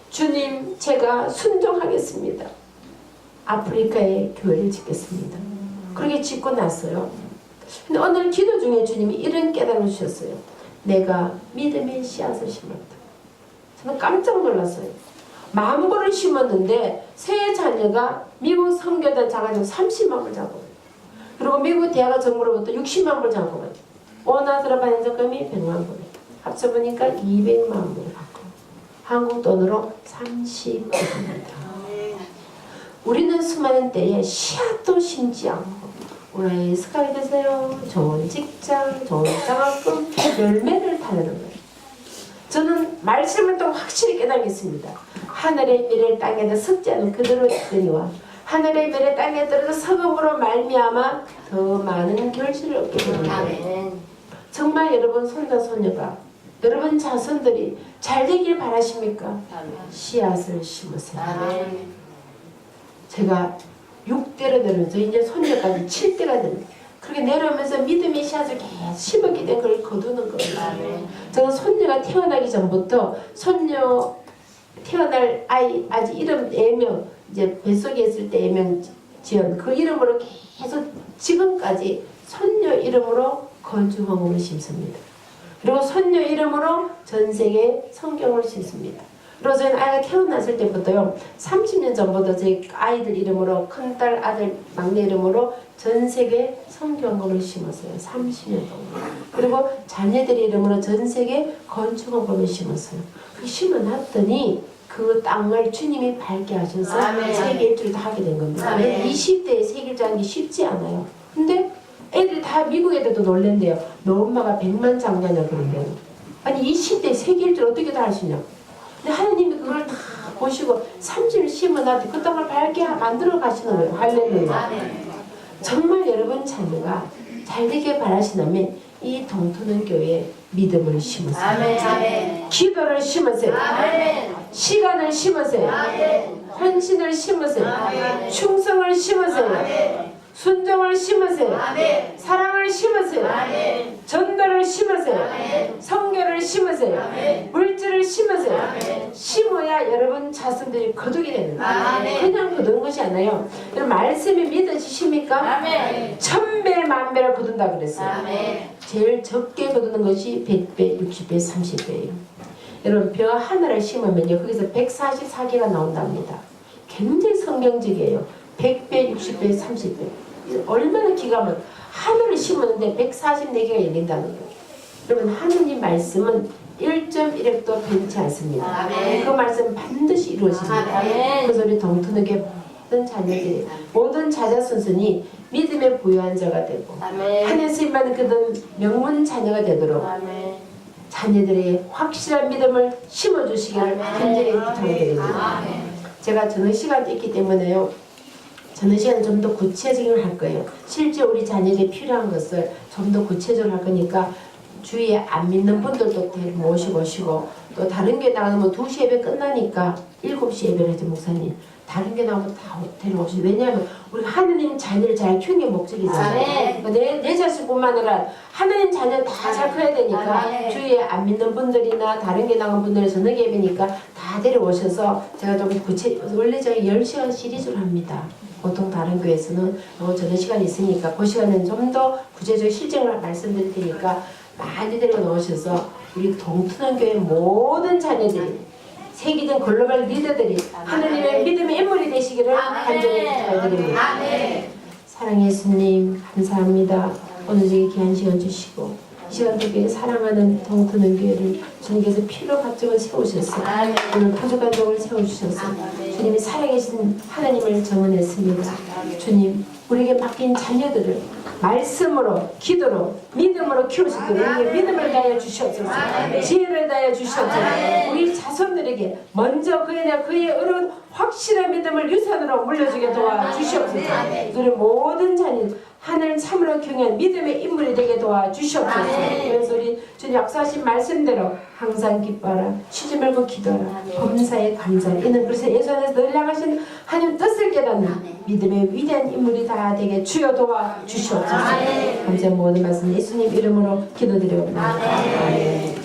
주님 제가 순종하겠습니다. 아프리카에 교회를 짓겠습니다. 그렇게 짓고 났어요. 근데 오늘 기도 중에 주님이 이런 깨달음을 주셨어요. 내가 믿음의 씨앗을 심었다. 저는 깜짝 놀랐어요. 10,000불을 심었는데 세 자녀가 미국 선교단 자가지고 30만 불 잡고 그리고 미국 대학 정부로부터 60만 불 잡고 원화들어 받는 적금이 100만 불 합쳐보니까 200만 불을 받고 한국 돈으로 30억입니다. 우리는 수많은 때에 씨앗도 심지 않고 오늘 스카이 되세요. 좋은 직장, 좋은 장학금, 열매를 타는 거예요. 저는 말씀을 또 확실히 깨닫겠습니다. 하늘의 미래를 땅에다 섞지 않은 그대로 있으니와 하늘의 미래 땅에 떨어져 석음으로 말미암아 더 많은 결실을 얻게 됩니다. 정말 여러분 손자 손녀가 여러분 자손들이 잘 되길 바라십니까? 씨앗을 심으세요. 제가 6대로 내려오면서 이제 손녀까지 7대가 됩니다. 그렇게 내려오면서 믿음의 씨앗을 계속 심었기 때문에 그걸 거두는 겁니다. 저는 손녀가 태어나기 전부터 손녀 태어날 아이 아직 이름 애명 이제 뱃속에 있을 때 애명 지은 그 이름으로 계속 지금까지 손녀 이름으로 건축헌금을 심습니다. 그리고 손녀 이름으로 전 세계 성경을 심습니다. 그리고 저희는 아이가 태어났을 때부터요 30년 전부터 저희 아이들 이름으로 큰딸 아들 막내 이름으로 전 세계 성경을 심었어요. 30년 동안. 그리고 자녀들 이름으로 전 세계 건축헌금을 심었어요. 그 심어놨더니 그 땅을 주님이 밝게 하셔서 세계 일주를 다 하게 된 겁니다. 20대에 세계 일주 하는 게 쉽지 않아요. 근데 애들 다 미국 애들도 놀랜대요. 너 엄마가 100만 장자냐 그런대요. 아니 20대에 세계 일주를 어떻게 다 하시냐. 근데 하나님이 그걸 다 보시고 30을 심어놔도 그 땅을 밝게 만들어 가시는 거예요. 할렐루야. 정말 여러분 자녀가 잘 되길 바라시다면 이 동토는 교회에 믿음을 심으세요. 기도를 심으세요. 시간을 심으세요. 헌신을 심으세요. 충성을 심으세요. 순종을 심으세요. 사랑을 심으세요. 전도를 심으세요. 성결을 심으세요. 물질을 심으세요. 심어야 여러분 자손들이 거두게 되는 거예요. 그냥 거두는 것이 아니에요. 여러분 말씀이 믿어지십니까? 1000배 만배를 거둔다 그랬어요. 제일 적게 거두는 것이 100배, 60배, 30배예요. 여러분 벼 하나를 심으면요 거기서 144개가 나온답니다. 굉장히 성경적이에요. 100배, 60배, 30배. 얼마나 기가 막혀. 하늘을 심었는데 144개가 열린다는 거예요. 여러분 하느님 말씀은 1.1획도 변치 않습니다. 그 말씀 반드시 이루어집니다. 그래서 우리 동토너교회 모든 자녀들이 모든 자자손손이 믿음의 부유한 자가 되고 하늘 쓰임받는 그런 명문 자녀가 되도록 자녀들의 확실한 믿음을 심어주시기를 간절히 부탁드립니다. 제가 저녁 시간이 있기 때문에요. 저녁 시간은 좀 더 구체적으로 할 거예요. 실제 우리 자녀에게 필요한 것을 좀 더 구체적으로 할 거니까 주위에 안 믿는 분들도 모시고 또 다른 교회 나가면 2시 예배 끝나니까 7시 예배를 하죠. 목사님 다른 게 나오면 다 데려오시죠. 왜냐하면 우리가 하느님 자녀를 잘 키우는 게 목적이잖아요. 그러니까 내 자식뿐만 아니라 하느님 자녀 다 잘 커야 되니까 주위에 안 믿는 분들이나 다른 게 나간 분들이 저녁 예배니까 다 데려오셔서 제가 좀 원래 제가 10시간 시리즈를 합니다. 보통 다른 교회에서는 저녁 시간이 있으니까 그 시간은 좀 더 구체적 실정을 말씀드릴 테니까 많이 데려오셔서 우리 동투는 교회 모든 자녀들이 세계적 글로벌 리더들이 하느님의 믿음의 인물이 되시기를 간절히 부탁드립니다. 사랑의 예수님 감사합니다. 오늘 저기 귀한 시간 주시고 이 시간 되게 사랑하는 동투는 교회를 주님께서 피로 갑적을 세우셔서 오늘 포주간적을 세워주셔서 주님이 살아계신 하나님을 정언했습니다. 주님 우리에게 맡긴 자녀들을 말씀으로 기도로 믿음으로 키우시도록 우리에게 믿음을 다해 주시옵소서. 지혜를 다해 주시옵소서. 우리 자손들에게 먼저 그의 어려운 확실한 믿음을 유산으로 물려주게 도와주시옵소서. 우리 모든 자녀 하늘 참으로 경외한 믿음의 인물이 되게 도와주시옵소서. 그래서 우리 주님 역사하신 말씀대로 항상 기뻐하라 쉬지 말고 기도하라 범사에 감사하라 이는 그래서 예수 안에서 늘 나가신 하나님 뜻을 깨닫는 믿음의 위대한 인물이 다 되게 주여 도와주시옵소서. 감사 모든 말씀 예수님 이름으로 기도드려옵니다. 아멘.